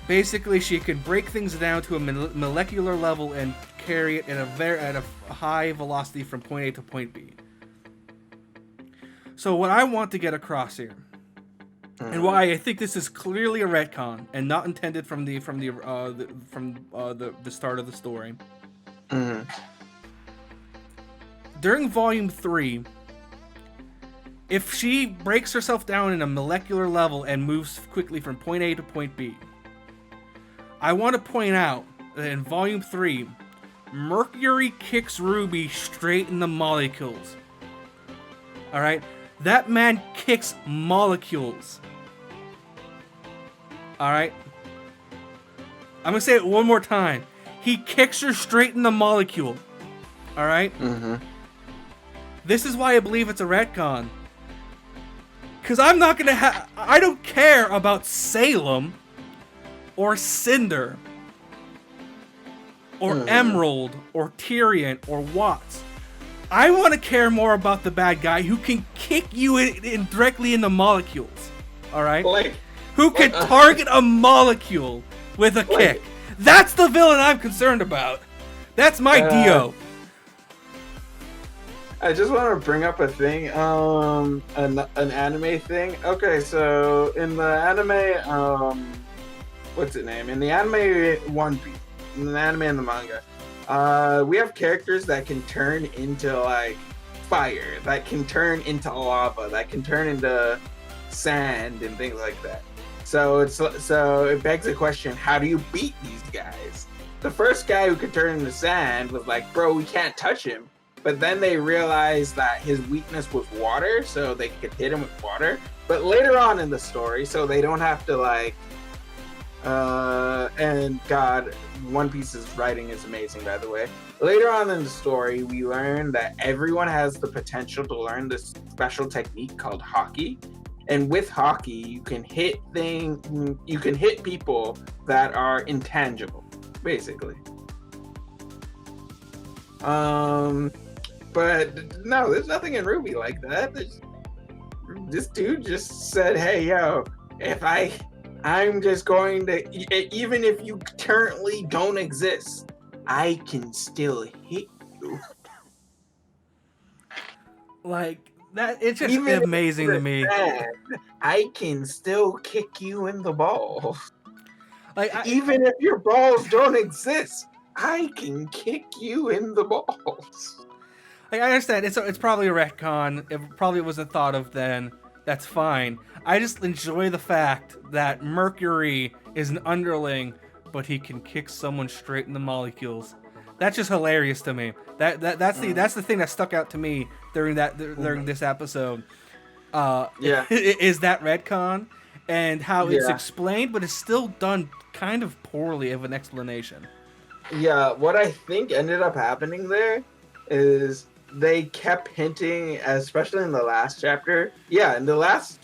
Basically, she can break things down to a molecular level and carry it at a high velocity from point A to point B. So what I want to get across here, and why I think this is clearly a retcon and not intended from the start of the story. During Volume 3, if she breaks herself down in a molecular level and moves quickly from point A to point B, I want to point out that in Volume 3, Mercury kicks RWBY straight in the molecules. Alright? That man kicks molecules. Alright? I'm gonna say it one more time. He kicks her straight in the molecule. Alright? This is why I believe it's a retcon. Because I'm not gonna I don't care about Salem or Cinder or Emerald or Tyrion or Watts. I want to care more about the bad guy who can kick you in directly in the molecules. All right? Who can target a molecule with a kick. That's the villain I'm concerned about. That's my Dio. I just want to bring up a thing, an anime thing. Okay, so in the anime, what's it name? In the anime One Piece, in the anime and the manga, we have characters that can turn into like fire, that can turn into lava, that can turn into sand and things like that. So it begs the question: how do you beat these guys? The first guy who could turn into sand was like, bro, we can't touch him. But then they realized that his weakness was water, so they could hit him with water. But later on in the story, so they don't have to like. And God, One Piece's writing is amazing, by the way. Later on in the story, we learn that everyone has the potential to learn this special technique called hockey. And with hockey, you can hit people that are intangible, basically. But no, there's nothing in RWBY like that. This dude just said, hey, yo, I'm just going to, even if you currently don't exist, I can still hit you. Like, that, it's just even amazing to me. I can still kick you in the balls. Like, even if your balls don't exist, I can kick you in the balls. Like, I understand, it's probably a retcon. It probably wasn't thought of then. That's fine. I just enjoy the fact that Mercury is an underling, but he can kick someone straight in the molecules. That's just hilarious to me. That's the thing that stuck out to me during this episode. Is that retcon and how it's explained, but it's still done kind of poorly of an explanation. Yeah, what I think ended up happening there is they kept hinting, especially in the last chapter. Yeah, in the last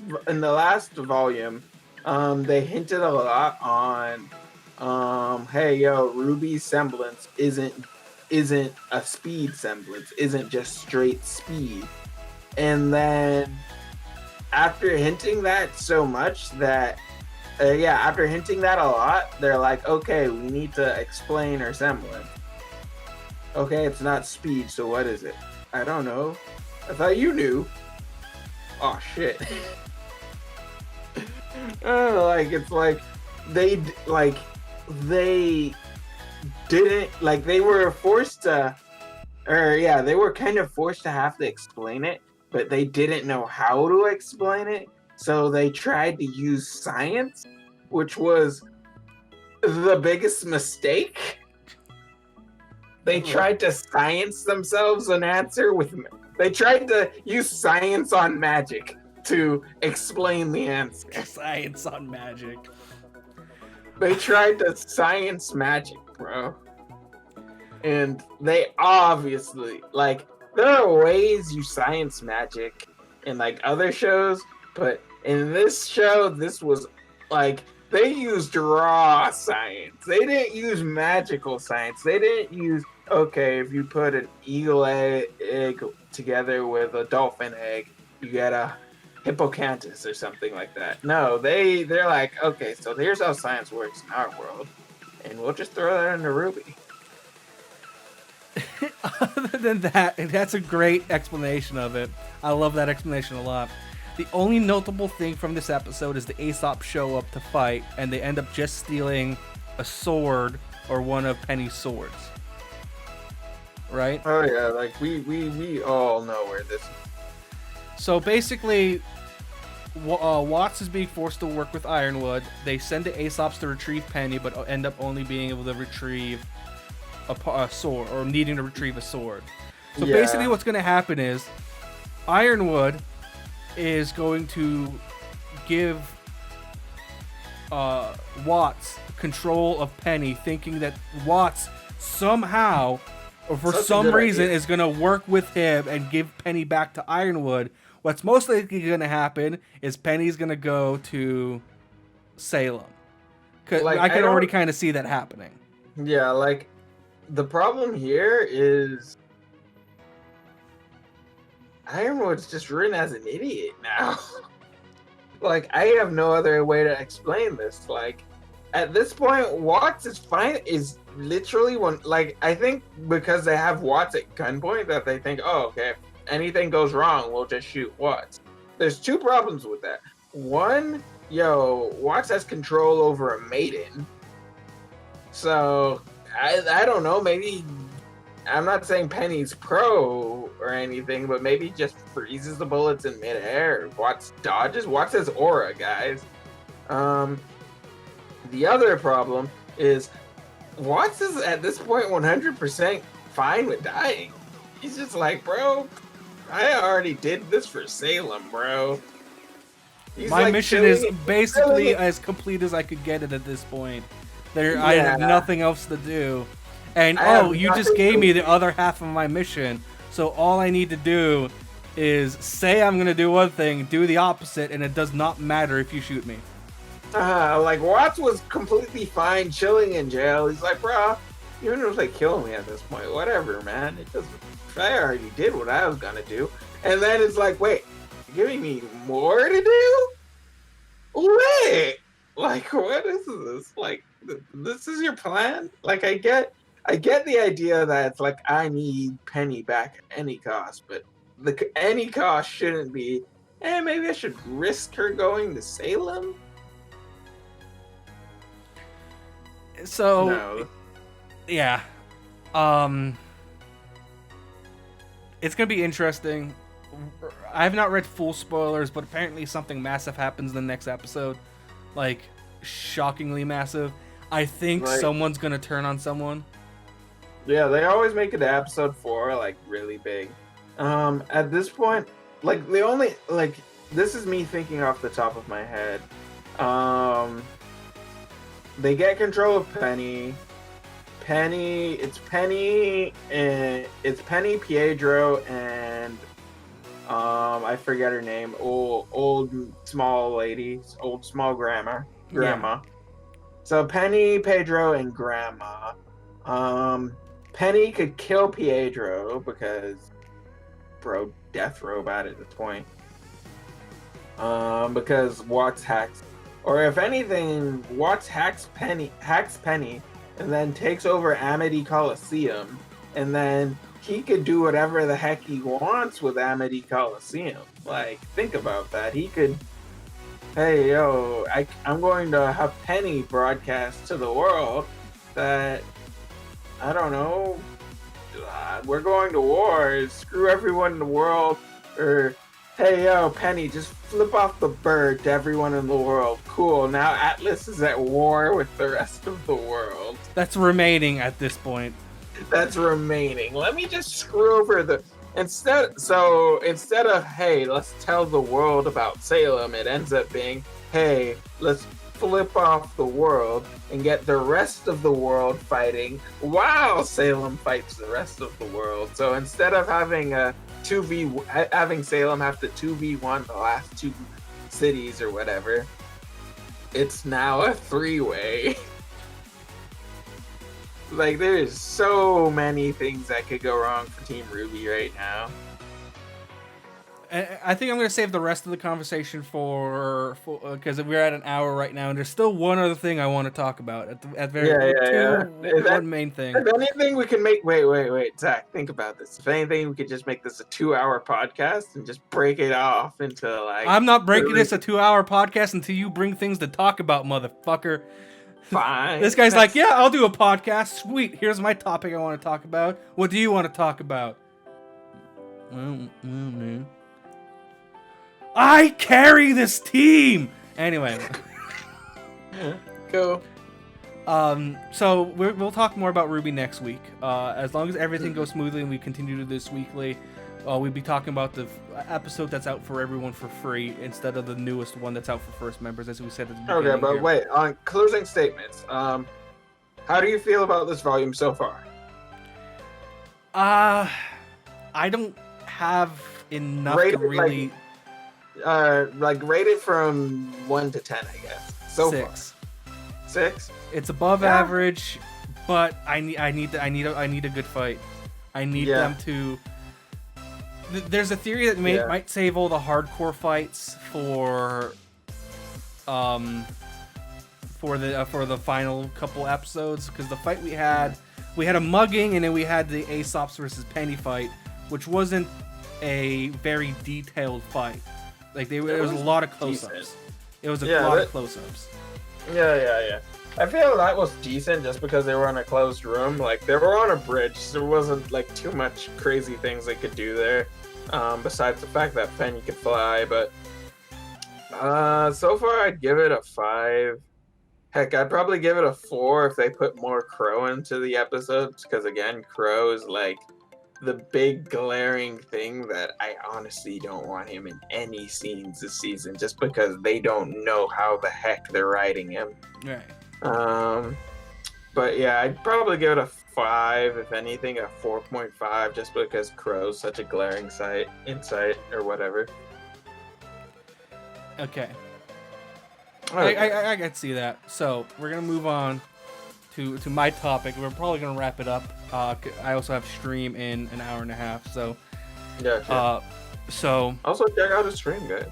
volume, they hinted a lot on, hey, yo, RWBY's semblance isn't a speed semblance, isn't just straight speed. And then after hinting that so much that, after hinting that a lot, they're like, okay, we need to explain her semblance. Okay, it's not speed, so what is it? I don't know. I thought you knew. Oh shit. It's like they didn't, like, they were forced to, they were kind of forced to have to explain it, but they didn't know how to explain it, so they tried to use science, which was the biggest mistake. They tried to science themselves an answer they tried to use science on magic to explain the answer. Science on magic. They tried to science magic, bro. And they obviously, like, there are ways you science magic in, like, other shows, but in this show, this was, like, they used raw science. They didn't use magical science. They didn't use, okay, if you put an eagle egg together with a dolphin egg, you get a hippocampus or something like that. No, they're like, okay, so here's how science works in our world, and we'll just throw that into RWBY. other than that, that's a great explanation of it. I love that explanation a lot. The only notable thing from this episode is the Aesop show up to fight, and they end up just stealing a sword or one of Penny's swords. Right? Oh yeah, like we all know where this. So basically, Watts is being forced to work with Ironwood. They send the Aesops to retrieve Penny, but end up only being able to retrieve a sword, or needing to retrieve a sword. So basically what's going to happen is Ironwood is going to give Watts control of Penny, thinking that Watts somehow, or for some reason, is going to work with him and give Penny back to Ironwood. What's most likely going to happen is Penny's going to go to Salem. Like, I can already kind of see that happening. Yeah, like, the problem here is Ironwood's just written as an idiot now. Like, I have no other way to explain this. Like, at this point, Watts is literally one. Like, I think because they have Watts at gunpoint that they think, oh, okay, if anything goes wrong, we'll just shoot Watts. There's two problems with that. One, Watts has control over a maiden. So, I don't know, maybe, I'm not saying Penny's pro or anything, but maybe just freezes the bullets in midair. Watts dodges. Watts has aura, guys. The other problem is Watts is at this point 100% fine with dying. He's just like, bro, I already did this for Salem, bro. My mission is basically as complete as I could get it at this point. I have nothing else to do. And you just gave me the other half of my mission. So all I need to do is say I'm going to do one thing, do the opposite, and it does not matter if you shoot me. Like, Watts was completely fine chilling in jail. He's like, bro, even if they kill me at this point, whatever, man. It doesn't. I already did what I was going to do. And then it's like, wait, you're giving me more to do? Wait, like, what is this? Like, this is your plan? Like, I get the idea that it's like, I need Penny back at any cost, but any cost shouldn't be, maybe I should risk her going to Salem? So, no. Yeah. It's going to be interesting. I have not read full spoilers, but apparently something massive happens in the next episode. Like, shockingly massive. I think someone's going to turn on someone. Yeah, they always make it to episode 4, like, really big. At this point, like, this is me thinking off the top of my head. They get control of Penny. It's Penny, Pietro, and I forget her name. Old small lady, old small grandma. Yeah. So Penny, Pedro, and Grandma. Penny could kill Pietro because, bro, death robot at this point. Because Watts hacks, or if anything, Watts hacks Penny, and then takes over Amity Coliseum, and then he could do whatever the heck he wants with Amity Coliseum. Like, think about that. He could, hey, I'm going to have Penny broadcast to the world that, I don't know, we're going to war, screw everyone in the world, or, hey, Penny, just flip off the bird to everyone in the world. Cool, now Atlas is at war with the rest of the world. That's remaining at this point. That's remaining. Let me just screw over instead of, hey, let's tell the world about Salem, it ends up being, hey, let's flip off the world and get the rest of the world fighting while Salem fights the rest of the world. So instead of having having Salem have to 2v1 the last two cities or whatever, it's now a 3-way. Like, there's so many things that could go wrong for Team RWBY right now. I think I'm going to save the rest of the conversation for because we're at an hour right now, and there's still one other thing I want to talk about one main thing. If anything, we can make. Wait, Zach, think about this. If anything, we could just make this a 2-hour podcast and just break it off into like. I'm not breaking this a 2-hour podcast until you bring things to talk about, motherfucker. Fine. This guy's like, yeah, I'll do a podcast. Sweet. Here's my topic I want to talk about. What do you want to talk about? Man. I carry this team. Anyway. Cool. So we'll talk more about RWBY next week. As long as everything goes smoothly and we continue to do this weekly, we'll be talking about the episode that's out for everyone for free instead of the newest one that's out for first members, as we said at the beginning. Okay, but wait. On closing statements, how do you feel about this volume so far? I don't have enough to really. Rate it from 1 to 10, I guess. So 6. Far. 6. It's above average, but I need a good fight. I need them to. There's a theory that might save all the hardcore fights for the final couple episodes, because the fight we had a mugging, and then we had the Aesop's versus Penny fight, which wasn't a very detailed fight. Like there was a lot of close-ups. It was a lot of close-ups. Yeah. I feel that was decent just because they were in a closed room. Like they were on a bridge, so there wasn't like too much crazy things they could do there. Besides the fact that Penny could fly, but so far I'd give it a 5. Heck, I'd probably give it a 4 if they put more Crow into the episodes, because again, Crow is like the big glaring thing that I honestly don't want him in any scenes this season, just because they don't know how the heck they're writing him. Right. But yeah, I'd probably give it a 5, if anything, a 4.5, just because Crow's such a glaring insight or whatever. Okay. I can see that. So we're gonna move on to my topic. We're probably gonna wrap it up. I also have stream in an hour and a half. So yeah. Sure. So also check out his stream, guys.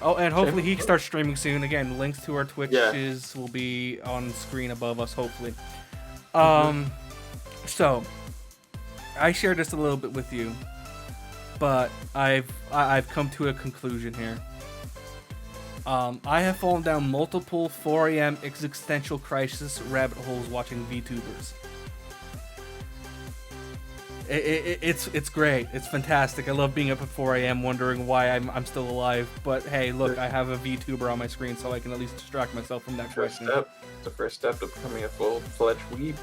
Oh, and hopefully he starts streaming soon. Again, links to our Twitches will be on screen above us, hopefully. So I shared this a little bit with you, but I've come to a conclusion here. I have fallen down multiple 4 a.m. existential crisis rabbit holes watching VTubers. It's great. It's fantastic. I love being up at 4 a.m. wondering why I'm still alive. But hey, look, I have a VTuber on my screen, so I can at least distract myself from that question. It's the first step to becoming a full-fledged weeb.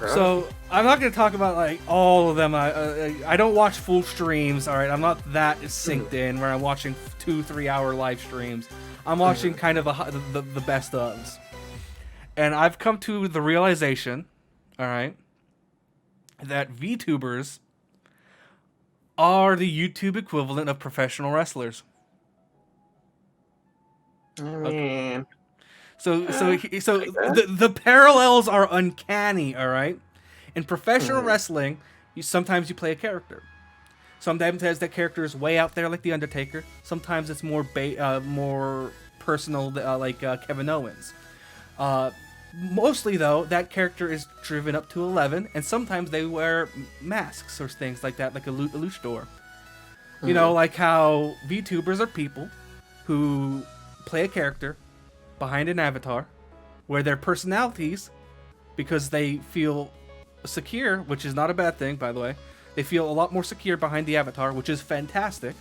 So I'm not going to talk about like all of them. I don't watch full streams. All right, I'm not that synced in where I'm watching 2-3 hour live streams. I'm watching kind of the best ofs, and I've come to the realization, all right, that VTubers are the YouTube equivalent of professional wrestlers. I mean, So the parallels are uncanny, all right? In professional wrestling, sometimes you play a character. Sometimes that character is way out there, like The Undertaker. Sometimes it's more personal, like Kevin Owens. Mostly, though, that character is driven up to 11, and sometimes they wear masks or things like that, like a luchador. You know, like how VTubers are people who play a character behind an avatar, where their personalities, because they feel secure, which is not a bad thing, by the way, they feel a lot more secure behind the avatar, which is fantastic,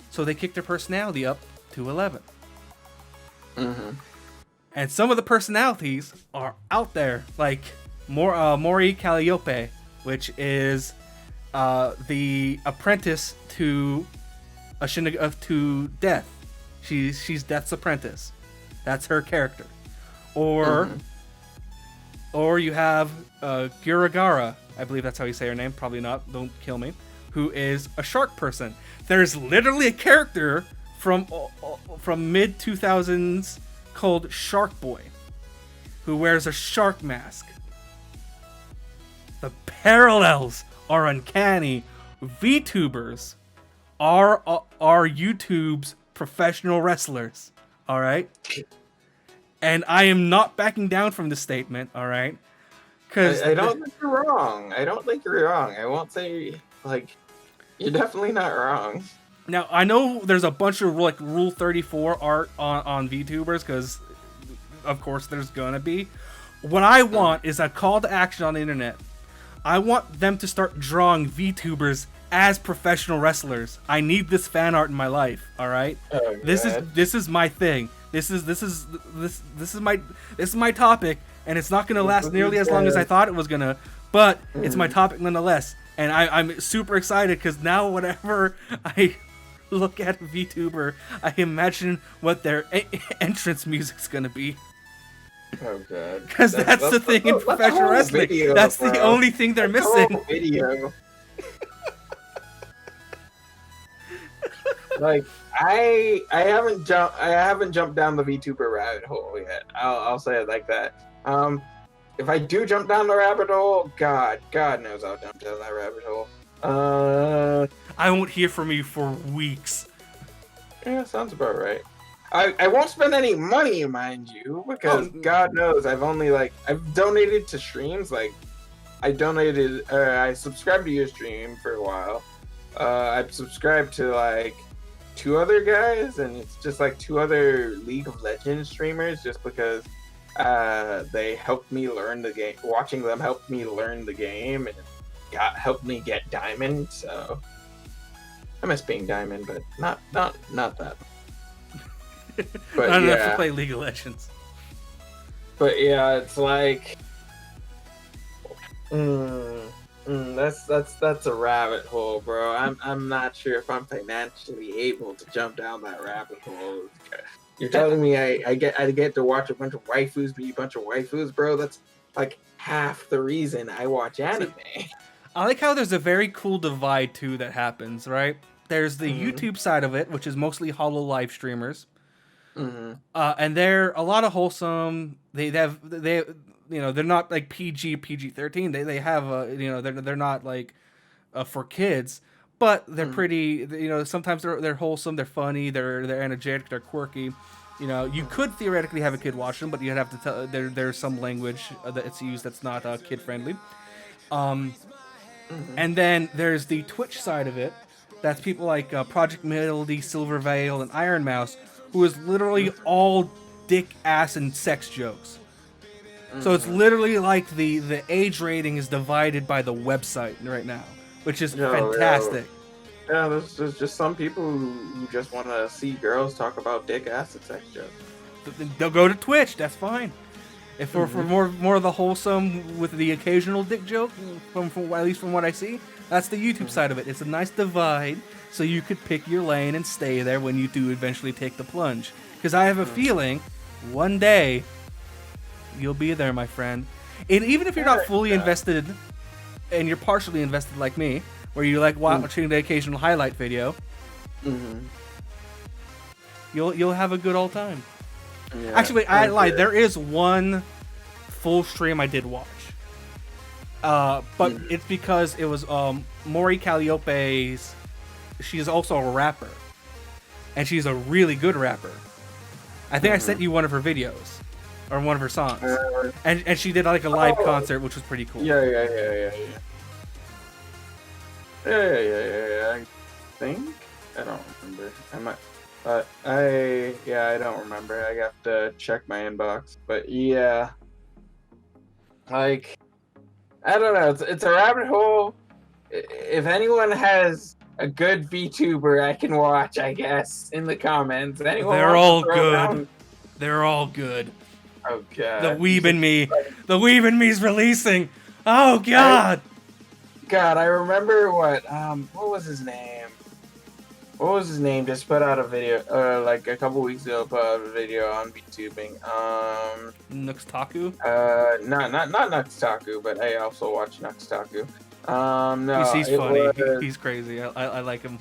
so they kick their personality up to 11. And some of the personalities are out there, like Mori Calliope, which is the apprentice to Death. She's Death's apprentice. That's her character. Or you have Guragara, I believe that's how you say her name, probably not, don't kill me, who is a shark person. There's literally a character from mid-2000s called Shark Boy, who wears a shark mask. The parallels are uncanny. VTubers are YouTube's professional wrestlers. All right, and I am not backing down from this statement. All right, because I don't think you're wrong. I don't think you're wrong. I won't say like you're definitely not wrong. now I know there's a bunch of like Rule 34 art on VTubers because of course there's gonna be. What I want is a call to action on the internet. I want them to start drawing VTubers as professional wrestlers. I need this fan art in my life. All right, Oh, this God. is my thing. This is my topic, and it's not gonna last nearly as long as I thought it was gonna. But it's my topic nonetheless, and I'm super excited because now whenever I look at a VTuber, I imagine what their entrance music's gonna be. Oh god. Because that's the thing in professional wrestling. That's the only thing they're missing. Video. Like I haven't jumped down the VTuber rabbit hole yet. I'll say it like that. If I do jump down the rabbit hole, God knows I'll jump down that rabbit hole. I won't hear from you for weeks. Yeah, sounds about right. I won't spend any money, mind you, because God knows I've donated to streams. Like I subscribed to your stream for a while. I've subscribed to like 2 other guys, and it's just like 2 other League of Legends streamers, just because they helped me learn the game. Watching them helped me learn the game, and helped me get diamond. So I miss being diamond, but not that. But Not enough to play League of Legends. But yeah, it's like, that's a rabbit hole, bro. I'm not sure if I'm financially able to jump down that rabbit hole. You're telling me I get to watch a bunch of waifus be a bunch of waifus, bro? That's like half the reason I watch anime. I like how there's a very cool divide too that happens, right? There's the YouTube side of it, which is mostly Hollow live streamers. And they're a lot of wholesome. They they're not like PG-13. They have they're not like for kids, but they're pretty. Sometimes they're wholesome. They're funny. They're energetic. They're quirky. You could theoretically have a kid watch them, but you'd have to tell there's some language that it's used that's not kid friendly. And then there's the Twitch side of it. That's people like Project Melody, Silver Veil, and Iron Mouse, who is literally all dick, ass, and sex jokes. So it's literally like the age rating is divided by the website right now, which is fantastic. Yeah, there's just some people who just want to see girls talk about dick, ass, and sex jokes. They'll go to Twitch. That's fine. If for more of the wholesome with the occasional dick joke, from at least from what I see, that's the YouTube side of it. It's a nice divide, so you could pick your lane and stay there when you do eventually take the plunge. Because I have a feeling one day you'll be there, my friend. And even if you're not fully invested, and you're partially invested like me, where you like watching the occasional highlight video, you'll have a good old time. Yeah, actually, I lied. There is one full stream I did watch, but it's because it was Maury Calliope's. She's also a rapper, and she's a really good rapper. I think I sent you one of her videos, or one of her songs, and she did like a live concert, which was pretty cool. Yeah. I think I don't remember. I might. I don't remember. I have to check my inbox. But yeah, like, I don't know. It's a rabbit hole. If anyone has a good VTuber I can watch, I guess, in the comments. Anyone They're all good. They're all good. Oh god. The Weeb in Me. The Weeb in Me's releasing. Oh god. I remember what was his name? What was his name? Just put out a video, like a couple weeks ago. Put out a video on VTubing. Nuxtaku. Not Nuxtaku, but I also watch Nuxtaku. No, he's funny. He's crazy. I like him.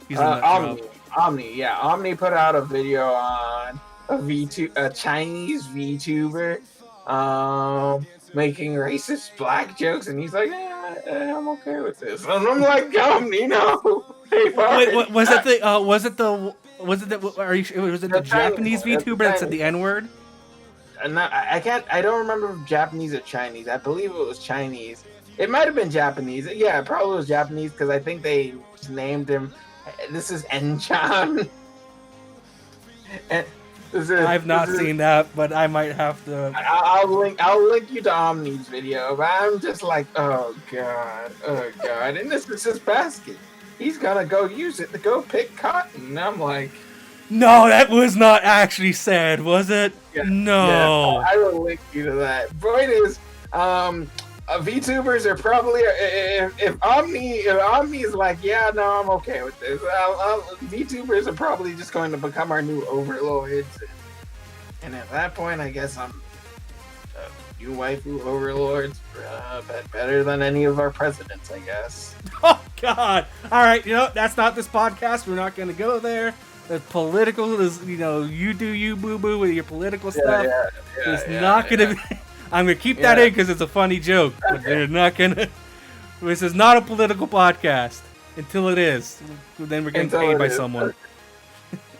He's Omni. Yeah, Omni put out a video on a Chinese VTuber, making racist black jokes, and he's like, I'm okay with this. And I'm like, Omni, no. Wait, Wait, was it the Japanese VTuber that said the N-word? I don't remember if Japanese or Chinese. I believe it was Chinese. It might have been Japanese. Yeah, it probably was Japanese because I think they just named him. This is Enchan. I've not seen that, but I might have to. I'll link you to Omni's video. But I'm just like, oh god, and this is his basket. He's gonna go use it to go pick cotton. And I'm like, no, that was not actually said, was it? Yeah, no. Yeah, I will link you to that. Point is, VTubers are probably if Omni is like, yeah, no, I'm okay with this. VTubers are probably just going to become our new overlords, and at that point, I guess I'm new waifu overlords, better than any of our presidents, I guess. Oh God! All right, that's not this podcast. We're not going to go there. The political is, you do you, boo boo, with your political stuff. It's not going to be. I'm going to keep that in because it's a funny joke, but they're not going to. This is not a political podcast until it is. Then we're getting paid by someone.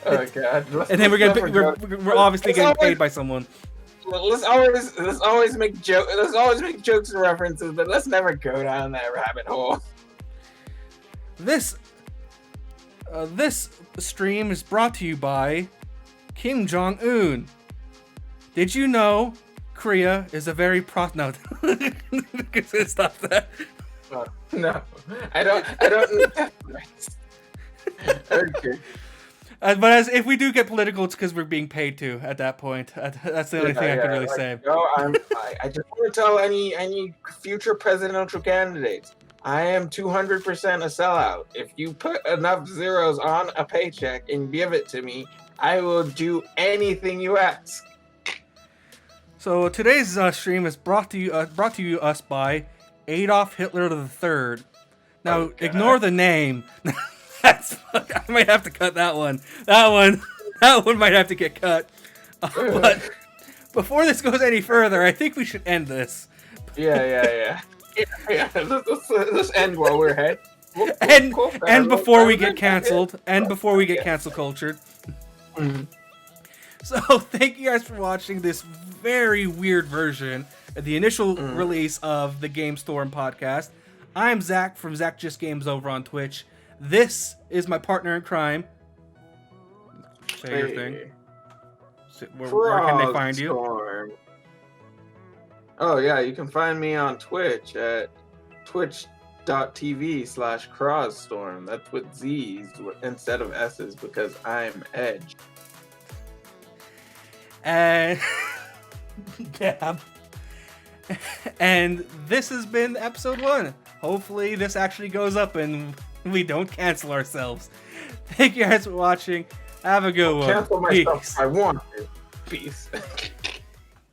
Oh God! And then we're obviously getting paid by someone. Let's always make jokes and references, but let's never go down that rabbit hole. This stream is brought to you by Kim Jong-un. Did you know Korea is a very no. Stop that. No, I don't need that. Okay. But if we do get political, it's because we're being paid to at that point. That's the only thing I can really say. No, I just want to tell any future presidential candidates, I am 200% a sellout. If you put enough zeros on a paycheck and give it to me, I will do anything you ask. So today's stream is brought to us by Adolf Hitler III. Now ignore the name. I might have to cut that one. That one might have to get cut. But before this goes any further, I think we should end this. Yeah. Let's end while we're ahead. And before we get canceled. And before we get cancel cultured. Mm-hmm. So thank you guys for watching this very weird version of the initial release of the Game Storm podcast. I'm Zach from Zach Just Games over on Twitch. This is my partner in crime. Say your thing. Where can they find you? Storm. Oh yeah, you can find me on Twitch at twitch.tv/CrozzStorm. That's with Z's instead of S's because I'm Edge. And yeah. And this has been episode 1. Hopefully this actually goes up and we don't cancel ourselves. Thank you guys for watching. Have a good one. Cancel myself. I want to. Peace.